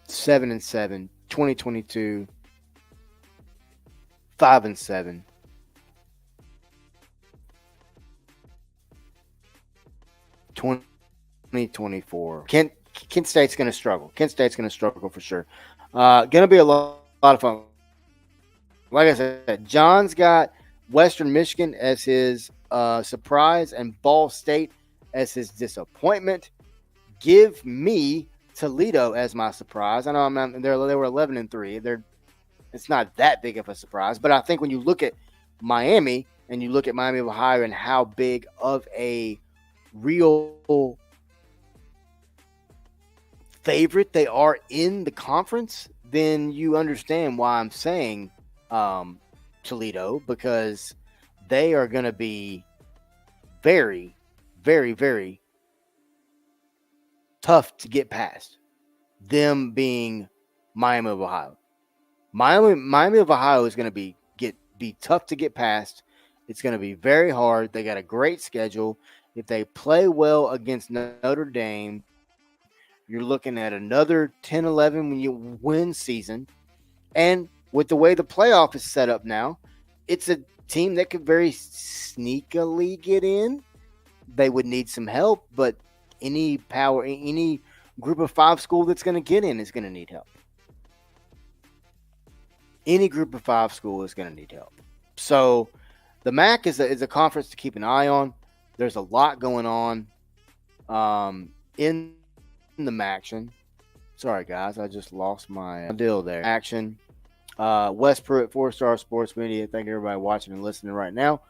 S3: 7-7. 2022, 5-7. 2024. Kent State's going to struggle. Kent State's going to struggle for sure. Going to be a lot of fun. Like I said, John's got Western Michigan as his surprise and Ball State as his disappointment. Give me Toledo as my surprise. I know they were 11-3. It's not that big of a surprise, but I think when you look at Miami and you look at Miami of Ohio and how big of a real favorite they are in the conference, then you understand why I'm saying Toledo, because they are going to be very, very, very tough to get past. Them being Miami of Ohio. Miami of Ohio is going to be tough to get past. It's going to be very hard. They got a great schedule. If they play well against Notre Dame, you're looking at another 10-11 when you win season. And with the way the playoff is set up now, it's a team that could very sneakily get in. They would need some help, but any group of 5 school that's going to get in is going to need help. Any group of 5 school is going to need help. So the MAC is a conference to keep an eye on. There's a lot going on in the MACtion. Sorry, guys. I just lost my deal there. Action. Wes Pruitt, 4-Star Sports Media. Thank everybody watching and listening right now.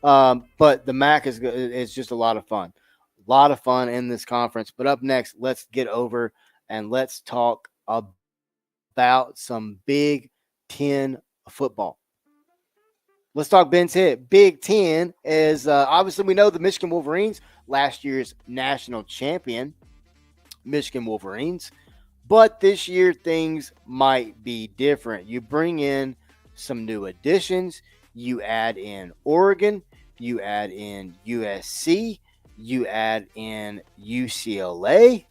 S3: But the MAC is just a lot of fun. A lot of fun in this conference. But up next, let's get over and let's talk about some Big Ten football. Let's talk Big Ten. Is obviously we know the Michigan Wolverines, last year's national champion, Michigan Wolverines. But this year things might be different. You bring in some new additions. You add in Oregon. You add in USC. You add in UCLA.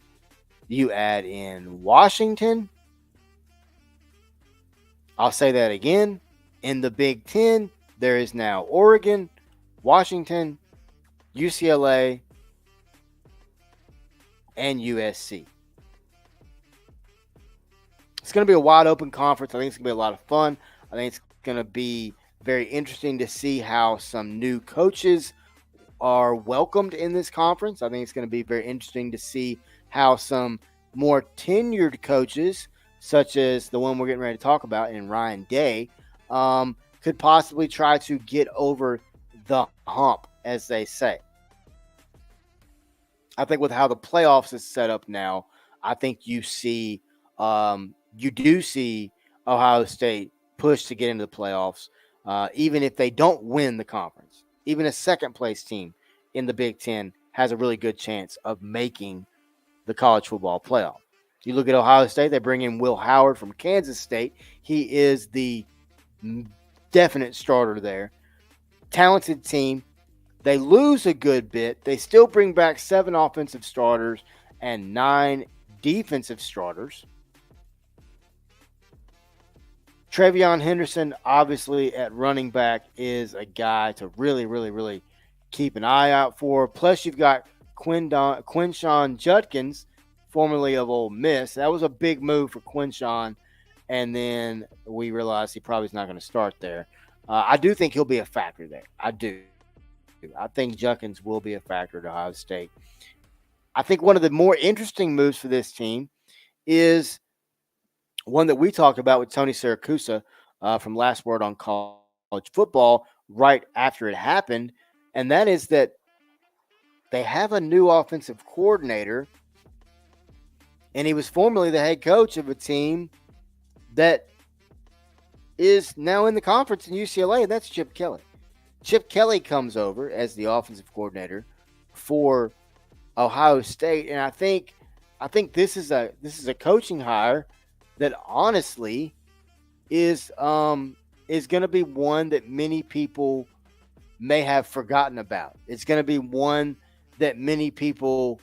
S3: You add in Washington. I'll say that again. In the Big Ten, there is now Oregon, Washington, UCLA, and USC. It's going to be a wide open conference. I think it's going to be a lot of fun. I think it's going to be very interesting to see how some new coaches are welcomed in this conference. I think it's going to be very interesting to see how some more tenured coaches, such as the one we're getting ready to talk about in Ryan Day, could possibly try to get over the hump, as they say. I think with how the playoffs is set up now, I think you do see Ohio State push to get into the playoffs, even if they don't win the conference. Even a second-place team in the Big Ten has a really good chance of making the college football playoff. You look at Ohio State, they bring in Will Howard from Kansas State. He is the definite starter there. talented team. They lose a good bit. They still bring back 7 offensive starters and 9 defensive starters. Travion Henderson, obviously at running back, is a guy to really, really, really keep an eye out for. Plus, you've got Quinshawn Judkins, formerly of Ole Miss. That was a big move for Quinshawn, and then we realized he probably is not going to start there. I do think he'll be a factor there. I do. I think Judkins will be a factor at Ohio State. I think one of the more interesting moves for this team is one that we talked about with Tony Siracusa from Last Word on College Football right after it happened, and that is that they have a new offensive coordinator, and he was formerly the head coach of a team that is now in the conference in UCLA, and that's Chip Kelly. Chip Kelly comes over as the offensive coordinator for Ohio State, and I think this is a coaching hire that honestly is going to be one that many people may have forgotten about. It's going to be one that many people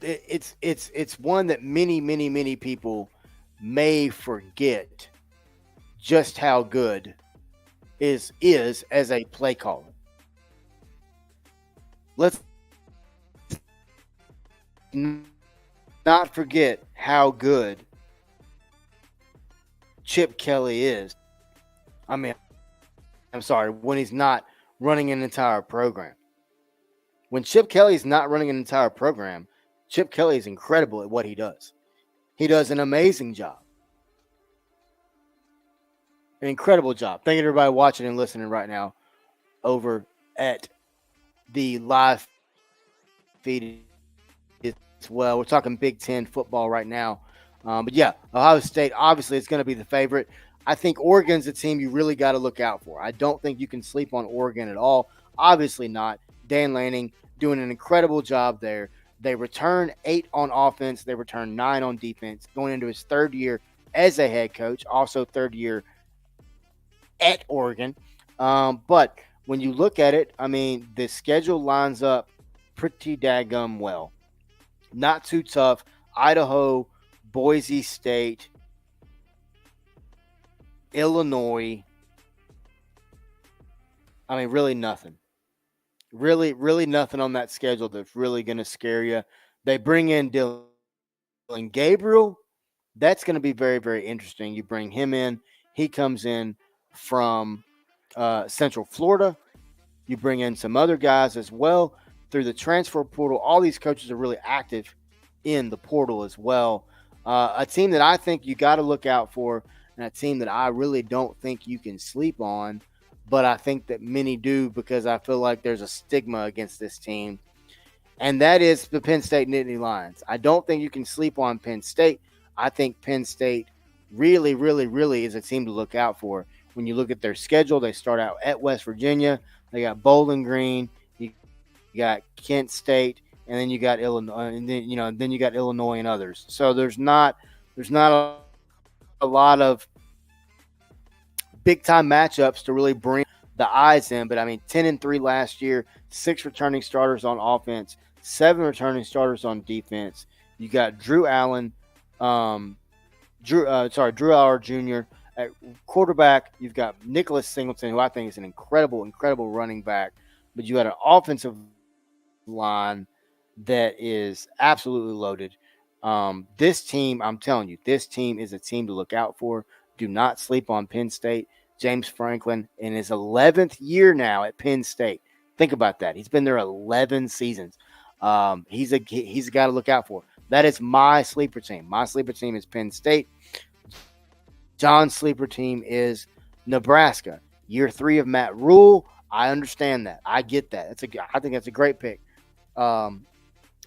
S3: it's one that many people may forget just how good is as a play caller. Let's not forget how good Chip Kelly is. I mean, I'm sorry, when he's not running an entire program. When Chip Kelly's not running an entire program, Chip Kelly is incredible at what he does. He does an amazing job. An incredible job. Thank you to everybody watching and listening right now over at the live feed as well. We're talking Big Ten football right now. But yeah, Ohio State, obviously, it's going to be the favorite. I think Oregon's a team you really got to look out for. I don't think you can sleep on Oregon at all. Obviously not. Dan Lanning doing an incredible job there. They return 8 on offense. They return 9 on defense, going into his 3rd year as a head coach, also 3rd year at Oregon. But when you look at it, I mean, the schedule lines up pretty daggum well. Not too tough. Idaho, Boise State, Illinois. I mean, really nothing. Really nothing on that schedule that's really going to scare you. They bring in Dylan Gabriel. That's going to be very, very interesting. You bring him in. He comes in from Central Florida. You bring in some other guys as well through the transfer portal. All these coaches are really active in the portal as well. A team that I think you got to look out for, and a team that I really don't think you can sleep on, but I think that many do because I feel like there's a stigma against this team, and that is the Penn State Nittany Lions. I don't think you can sleep on Penn State. I think Penn State really is a team to look out for. When you look at their schedule, they start out at West Virginia. They got Bowling Green. You got Kent State, and then you got Illinois, and then you got Illinois and others. So there's not a lot of big time matchups to really bring the eyes in. But I mean, 10-3 last year, 6 returning starters on offense, 7 returning starters on defense. You got Drew Allen, Drew Aller Jr. At quarterback. You've got Nicholas Singleton, who I think is an incredible running back. But you got an offensive line that is absolutely loaded. This team, I'm telling you, this team is a team to look out for. Do not sleep on Penn State. James Franklin in his 11th year now at Penn State. Think about that. He's been there 11 seasons. He's a guy to look out for. That is my sleeper team. My sleeper team is Penn State. John's sleeper team is Nebraska. Year 3 of Matt Rule. I understand that. I get that. I think that's a great pick,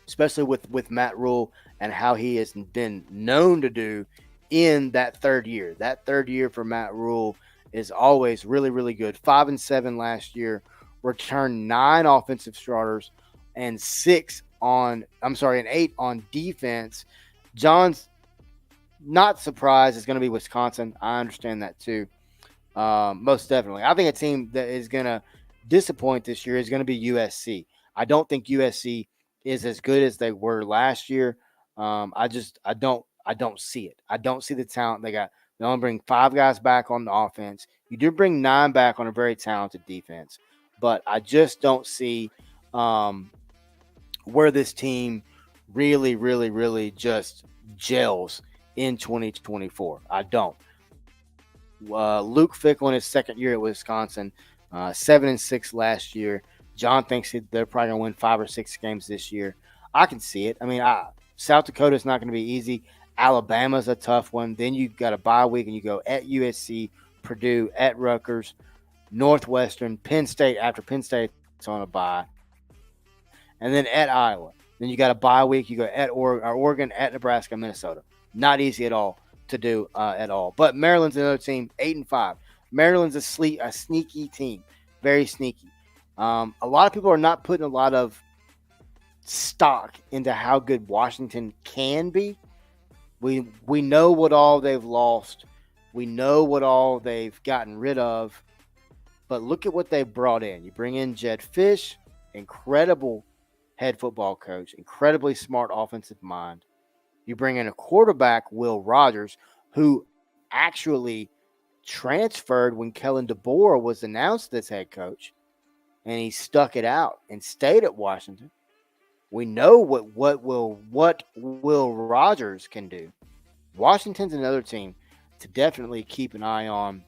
S3: especially with Matt Rule and how he has been known to do in that 3rd year. That 3rd year for Matt Rule is always really good. 5-7 last year. Returned 9 offensive starters and 8 on defense. John's not surprised it's going to be Wisconsin. I understand that too. Most definitely. I think a team that is going to disappoint this year is going to be USC. I don't think USC is as good as they were last year. I don't see it. I don't see the talent they got. They only bring 5 guys back on the offense. You do bring 9 back on a very talented defense, but I just don't see um, where this team really, really, really just gels in 2024. I don't. Luke Fickle in his second year at Wisconsin, 7-6 last year. John thinks they're probably going to win 5 or 6 games this year. I can see it. I mean, South Dakota's not going to be easy. Alabama's a tough one. Then you've got a bye week and you go at USC, Purdue, at Rutgers, Northwestern, Penn State after Penn State's on a bye, and then at Iowa. Then you got a bye week. You go at Oregon, at Nebraska, Minnesota. Not easy at all to do at all. But Maryland's another team, 8-5. Maryland's a sneaky team, very sneaky. A lot of people are not putting a lot of stock into how good Washington can be. We know what all they've lost. We know what all they've gotten rid of. But look at what they brought in. You bring in Jed Fish, incredible head football coach, incredibly smart offensive mind. You bring in a quarterback, Will Rogers, who actually transferred when Kellen DeBoer was announced as head coach, and he stuck it out and stayed at Washington. We know what Will Rogers can do. Washington's another team to definitely keep an eye on.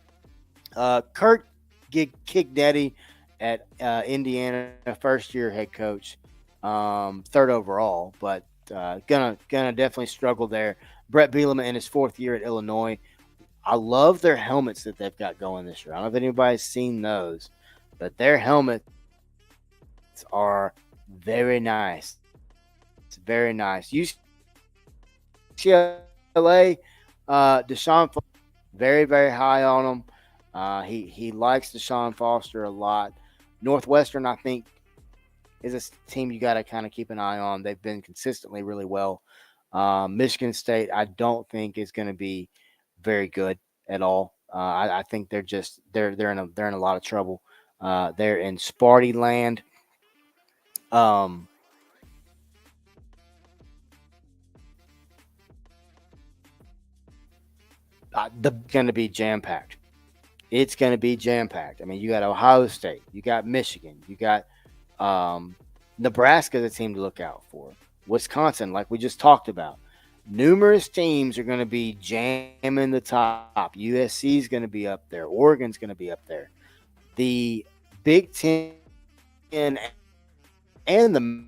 S3: Kurt Kignetti at Indiana, first year head coach, third overall, but gonna definitely struggle there. Brett Bielema in his 4th year at Illinois. I love their helmets that they've got going this year. I don't know if anybody's seen those, but their helmets are very nice. It's very nice. UCLA, Deshaun Foster, very, very high on him. He likes Deshaun Foster a lot. Northwestern, I think, is a team you got to kind of keep an eye on. They've been consistently really well. Michigan State, I don't think is going to be very good at all. I think they're in a lot of trouble. They're in Sparty land. The going to be jam packed. It's going to be jam packed. I mean, you got Ohio State, you got Michigan, you got Nebraska, the team to look out for. Wisconsin, like we just talked about. Numerous teams are going to be jamming the top. USC is going to be up there. Oregon's going to be up there. The Big Ten and the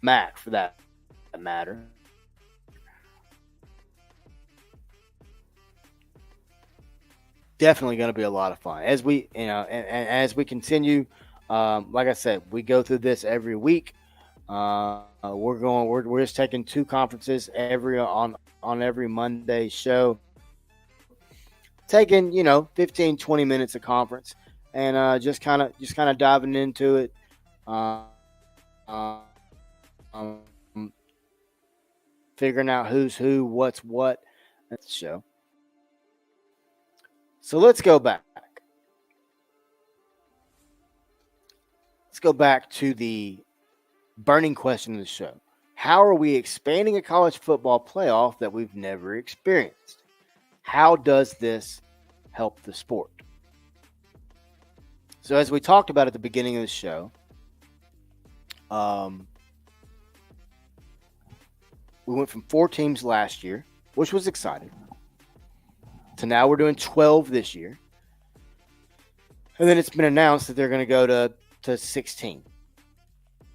S3: MAC, for that matter, definitely going to be a lot of fun as we, and as we continue. Like I said, we go through this every week. We're just taking 2 conferences on every Monday show, taking 15-20 minutes a conference, and just kind of diving into it, um, figuring out who's who, what's what. That's the show. So let's go back. Let's go back to the burning question of the show. How are we expanding a college football playoff that we've never experienced? How does this help the sport? So as we talked about at the beginning of the show, we went from 4 teams last year, which was exciting, to now we're doing 12 this year. And then it's been announced that they're going to go to 16.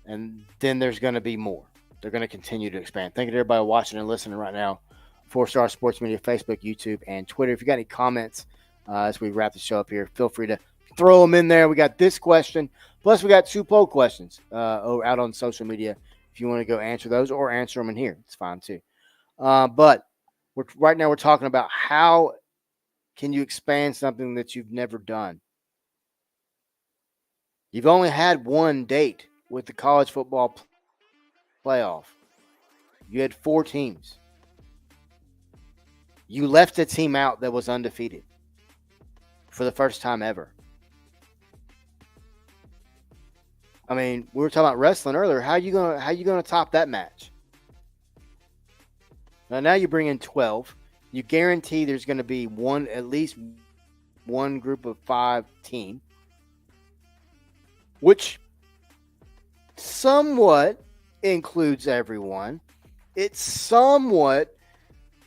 S3: And then there's going to be more. They're going to continue to expand. Thank you to everybody watching and listening right now. 4-Star Sports Media, Facebook, YouTube, and Twitter. If you got any comments as we wrap the show up here, feel free to throw them in there. We got this question. Plus, we got 2 poll questions out on social media. If you want to go answer those or answer them in here, it's fine too. But right now we're talking about how can you expand something that you've never done. You've only had 1 date with the college football playoff. You had 4 teams. You left a team out that was undefeated for the first time ever. I mean, we were talking about wrestling earlier. How you gonna top that match? Now you bring in 12. You guarantee there's going to be at least one group of 5 team, which somewhat includes everyone. It somewhat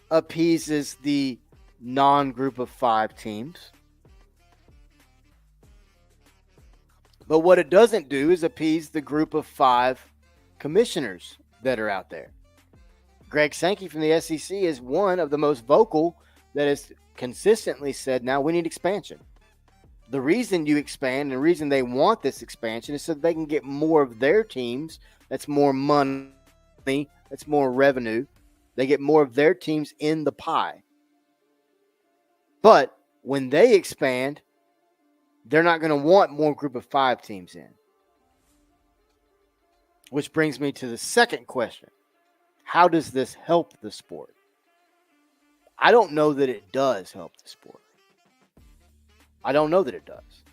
S3: appeases the non-group of 5 teams. But what it doesn't do is appease the group of 5 commissioners that are out there. Greg Sankey from the SEC is one of the most vocal that has consistently said, now we need expansion. The reason you expand and the reason they want this expansion is so that they can get more of their teams. That's more money. That's more revenue. They get more of their teams in the pie. But when they expand, they're not going to want more group of 5 teams in. Which brings me to the second question. How does this help the sport? I don't know that it does help the sport. I don't know that it does.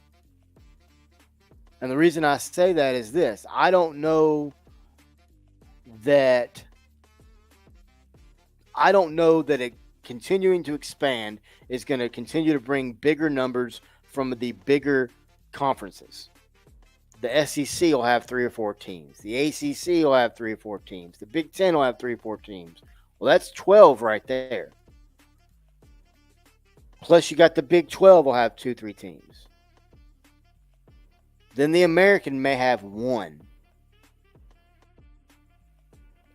S3: And the reason I say that is this. I don't know that it continuing to expand is going to continue to bring bigger numbers from the bigger conferences. The SEC will have 3 or 4 teams. The ACC will have 3 or 4 teams. The Big Ten will have 3 or 4 teams. Well, that's 12 right there. Plus, you got the Big 12 will have 2, 3 teams. Then the American may have 1.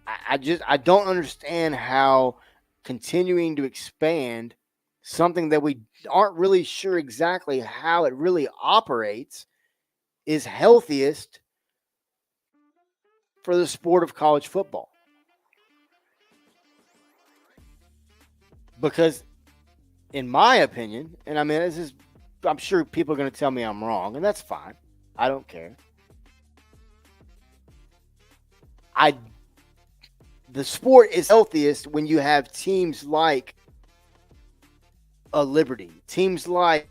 S3: I don't understand how continuing to expand something that we aren't really sure exactly how it really operates is healthiest for the sport of college football. Because in my opinion, and I mean, I'm sure people are going to tell me I'm wrong, and that's fine. I don't care. The sport is healthiest when you have teams like a Liberty, teams like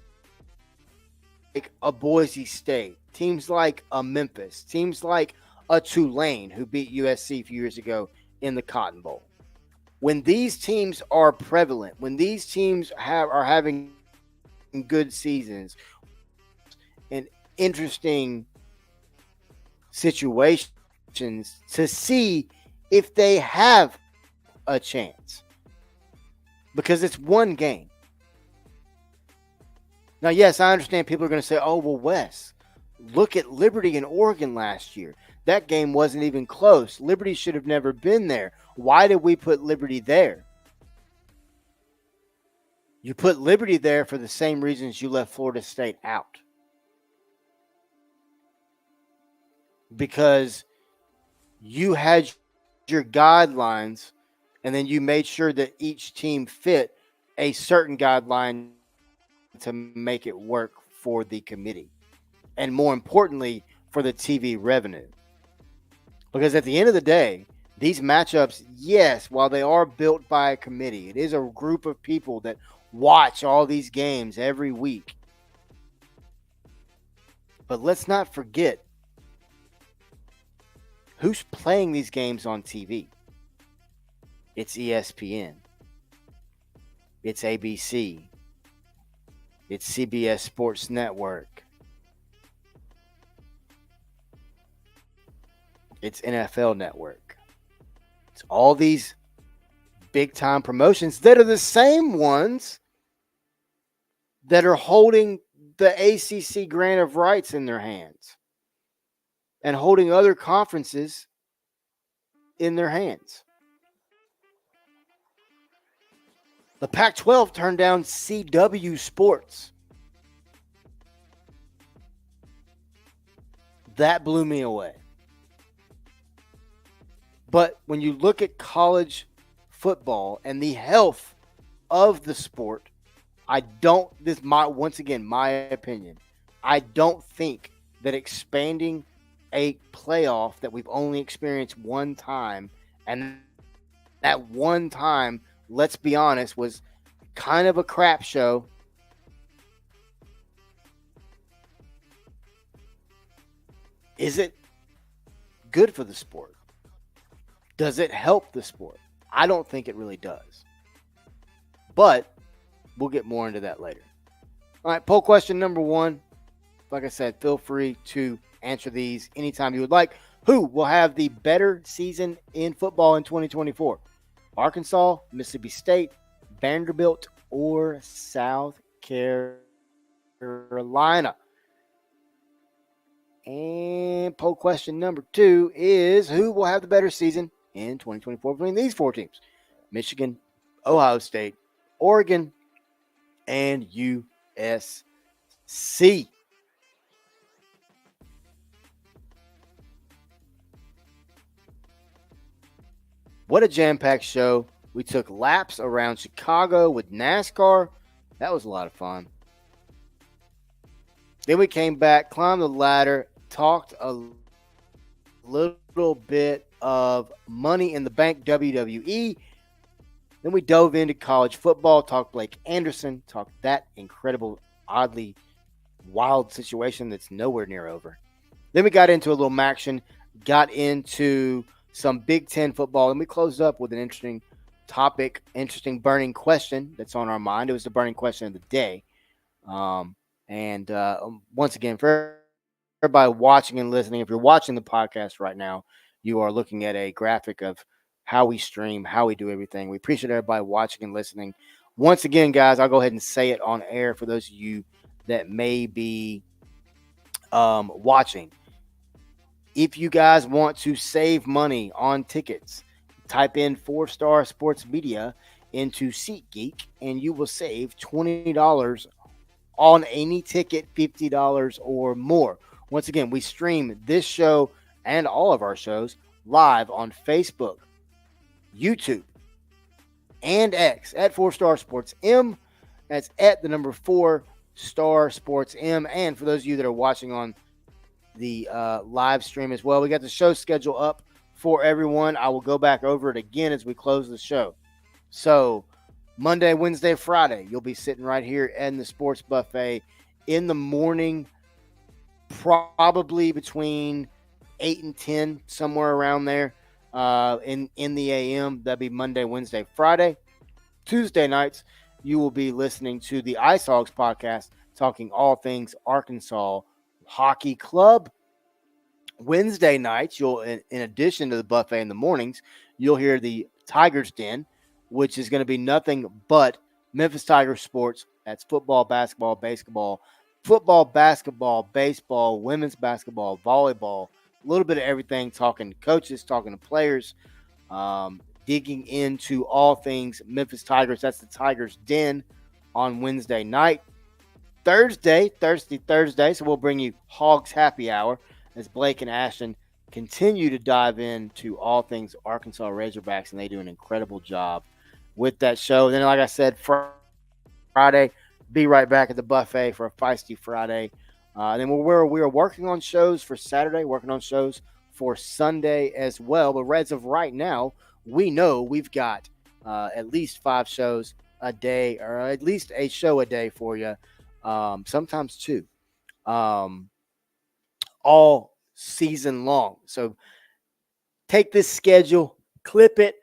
S3: a Boise State, teams like a Memphis, teams like a Tulane who beat USC a few years ago in the Cotton Bowl. When these teams are prevalent, when these teams are having good seasons and interesting situations to see if they have a chance. Because it's one game. Now, yes, I understand people are going to say, oh, well, Wes, look at Liberty and Oregon last year. That game wasn't even close. Liberty should have never been there. Why did we put Liberty there? You put Liberty there for the same reasons you left Florida State out. Because you had your guidelines and then you made sure that each team fit a certain guideline to make it work for the committee. And more importantly, for the TV revenue. Because at the end of the day, these matchups, yes, while they are built by a committee, it is a group of people that watch all these games every week. But let's not forget who's playing these games on TV. It's ESPN. It's ABC. It's CBS Sports Network. It's NFL Network. It's all these big-time promotions that are the same ones that are holding the ACC grant of rights in their hands and holding other conferences in their hands. The Pac-12 turned down CW Sports. That blew me away. But when you look at college football and the health of the sport, once again, my opinion, I don't think that expanding a playoff that we've only experienced one time, and that one time, let's be honest, was kind of a crap show. Is it good for the sport? Does it help the sport? I don't think it really does. But we'll get more into that later. All right, poll question number 1. Like I said, feel free to answer these anytime you would like. Who will have the better season in football in 2024? Arkansas, Mississippi State, Vanderbilt, or South Carolina? And poll question number 2 is, who will have the better season in 2024 between these 4 teams? Michigan, Ohio State, Oregon, and USC. What a jam-packed show. We took laps around Chicago with NASCAR. That was a lot of fun. Then we came back, climbed the ladder, talked a little bit of Money in the Bank WWE. Then we dove into college football, talked Blake Anderson, talked that incredible, oddly wild situation that's nowhere near over. Then we got into a little action, got into some Big Ten football, and we closed up with an interesting topic, interesting burning question that's on our mind. It was the burning question of the day. Once again, for everybody watching and listening, if you're watching the podcast right now, you are looking at a graphic of how we stream, how we do everything. We appreciate everybody watching and listening. Once again, guys, I'll go ahead and say it on air for those of you that may be watching. If you guys want to save money on tickets, type in 4-Star Sports Media into SeatGeek, and you will save $20 on any ticket, $50 or more. Once again, we stream this show and all of our shows live on Facebook, YouTube, and X at 4-Star Sports M. That's at the number 4-Star Sports M. And for those of you that are watching on the live stream as well, we got the show schedule up for everyone. I will go back over it again as we close the show. So Monday, Wednesday, Friday, you'll be sitting right here in the sports buffet in the morning, probably between 8 and 10, somewhere around there in the AM. That'd be Monday, Wednesday, Friday. Tuesday nights, you will be listening to the Ice Hogs podcast, talking all things Arkansas Hockey Club. Wednesday nights, you'll, in addition to the buffet in the mornings, you'll hear the Tigers Den, which is going to be nothing but Memphis Tigers sports. That's football, basketball, baseball, women's basketball, volleyball, a little bit of everything, talking to coaches, talking to players, digging into all things Memphis Tigers. That's the Tigers Den on Wednesday night. Thursday, so we'll bring you Hogs Happy Hour as Blake and Ashton continue to dive into all things Arkansas Razorbacks, and they do an incredible job with that show. Then, like I said, Friday, be right back at the buffet for a feisty Friday. Then we are working on shows for Saturday, working on shows for Sunday as well. But as of right now, we know we've got at least 5 shows a day, or at least a show a day for you. Sometimes 2, all season long. So take this schedule, clip it,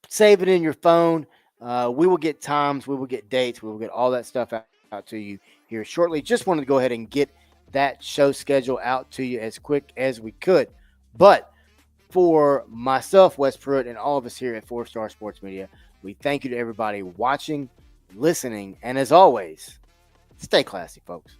S3: save it in your phone. We will get times, we will get dates, we will get all that stuff out to you here shortly. Just wanted to go ahead and get that show schedule out to you as quick as we could. But for myself, Wes Pruitt, and all of us here at 4-Star Sports Media, we thank you to everybody watching, listening, and as always, stay classy, folks.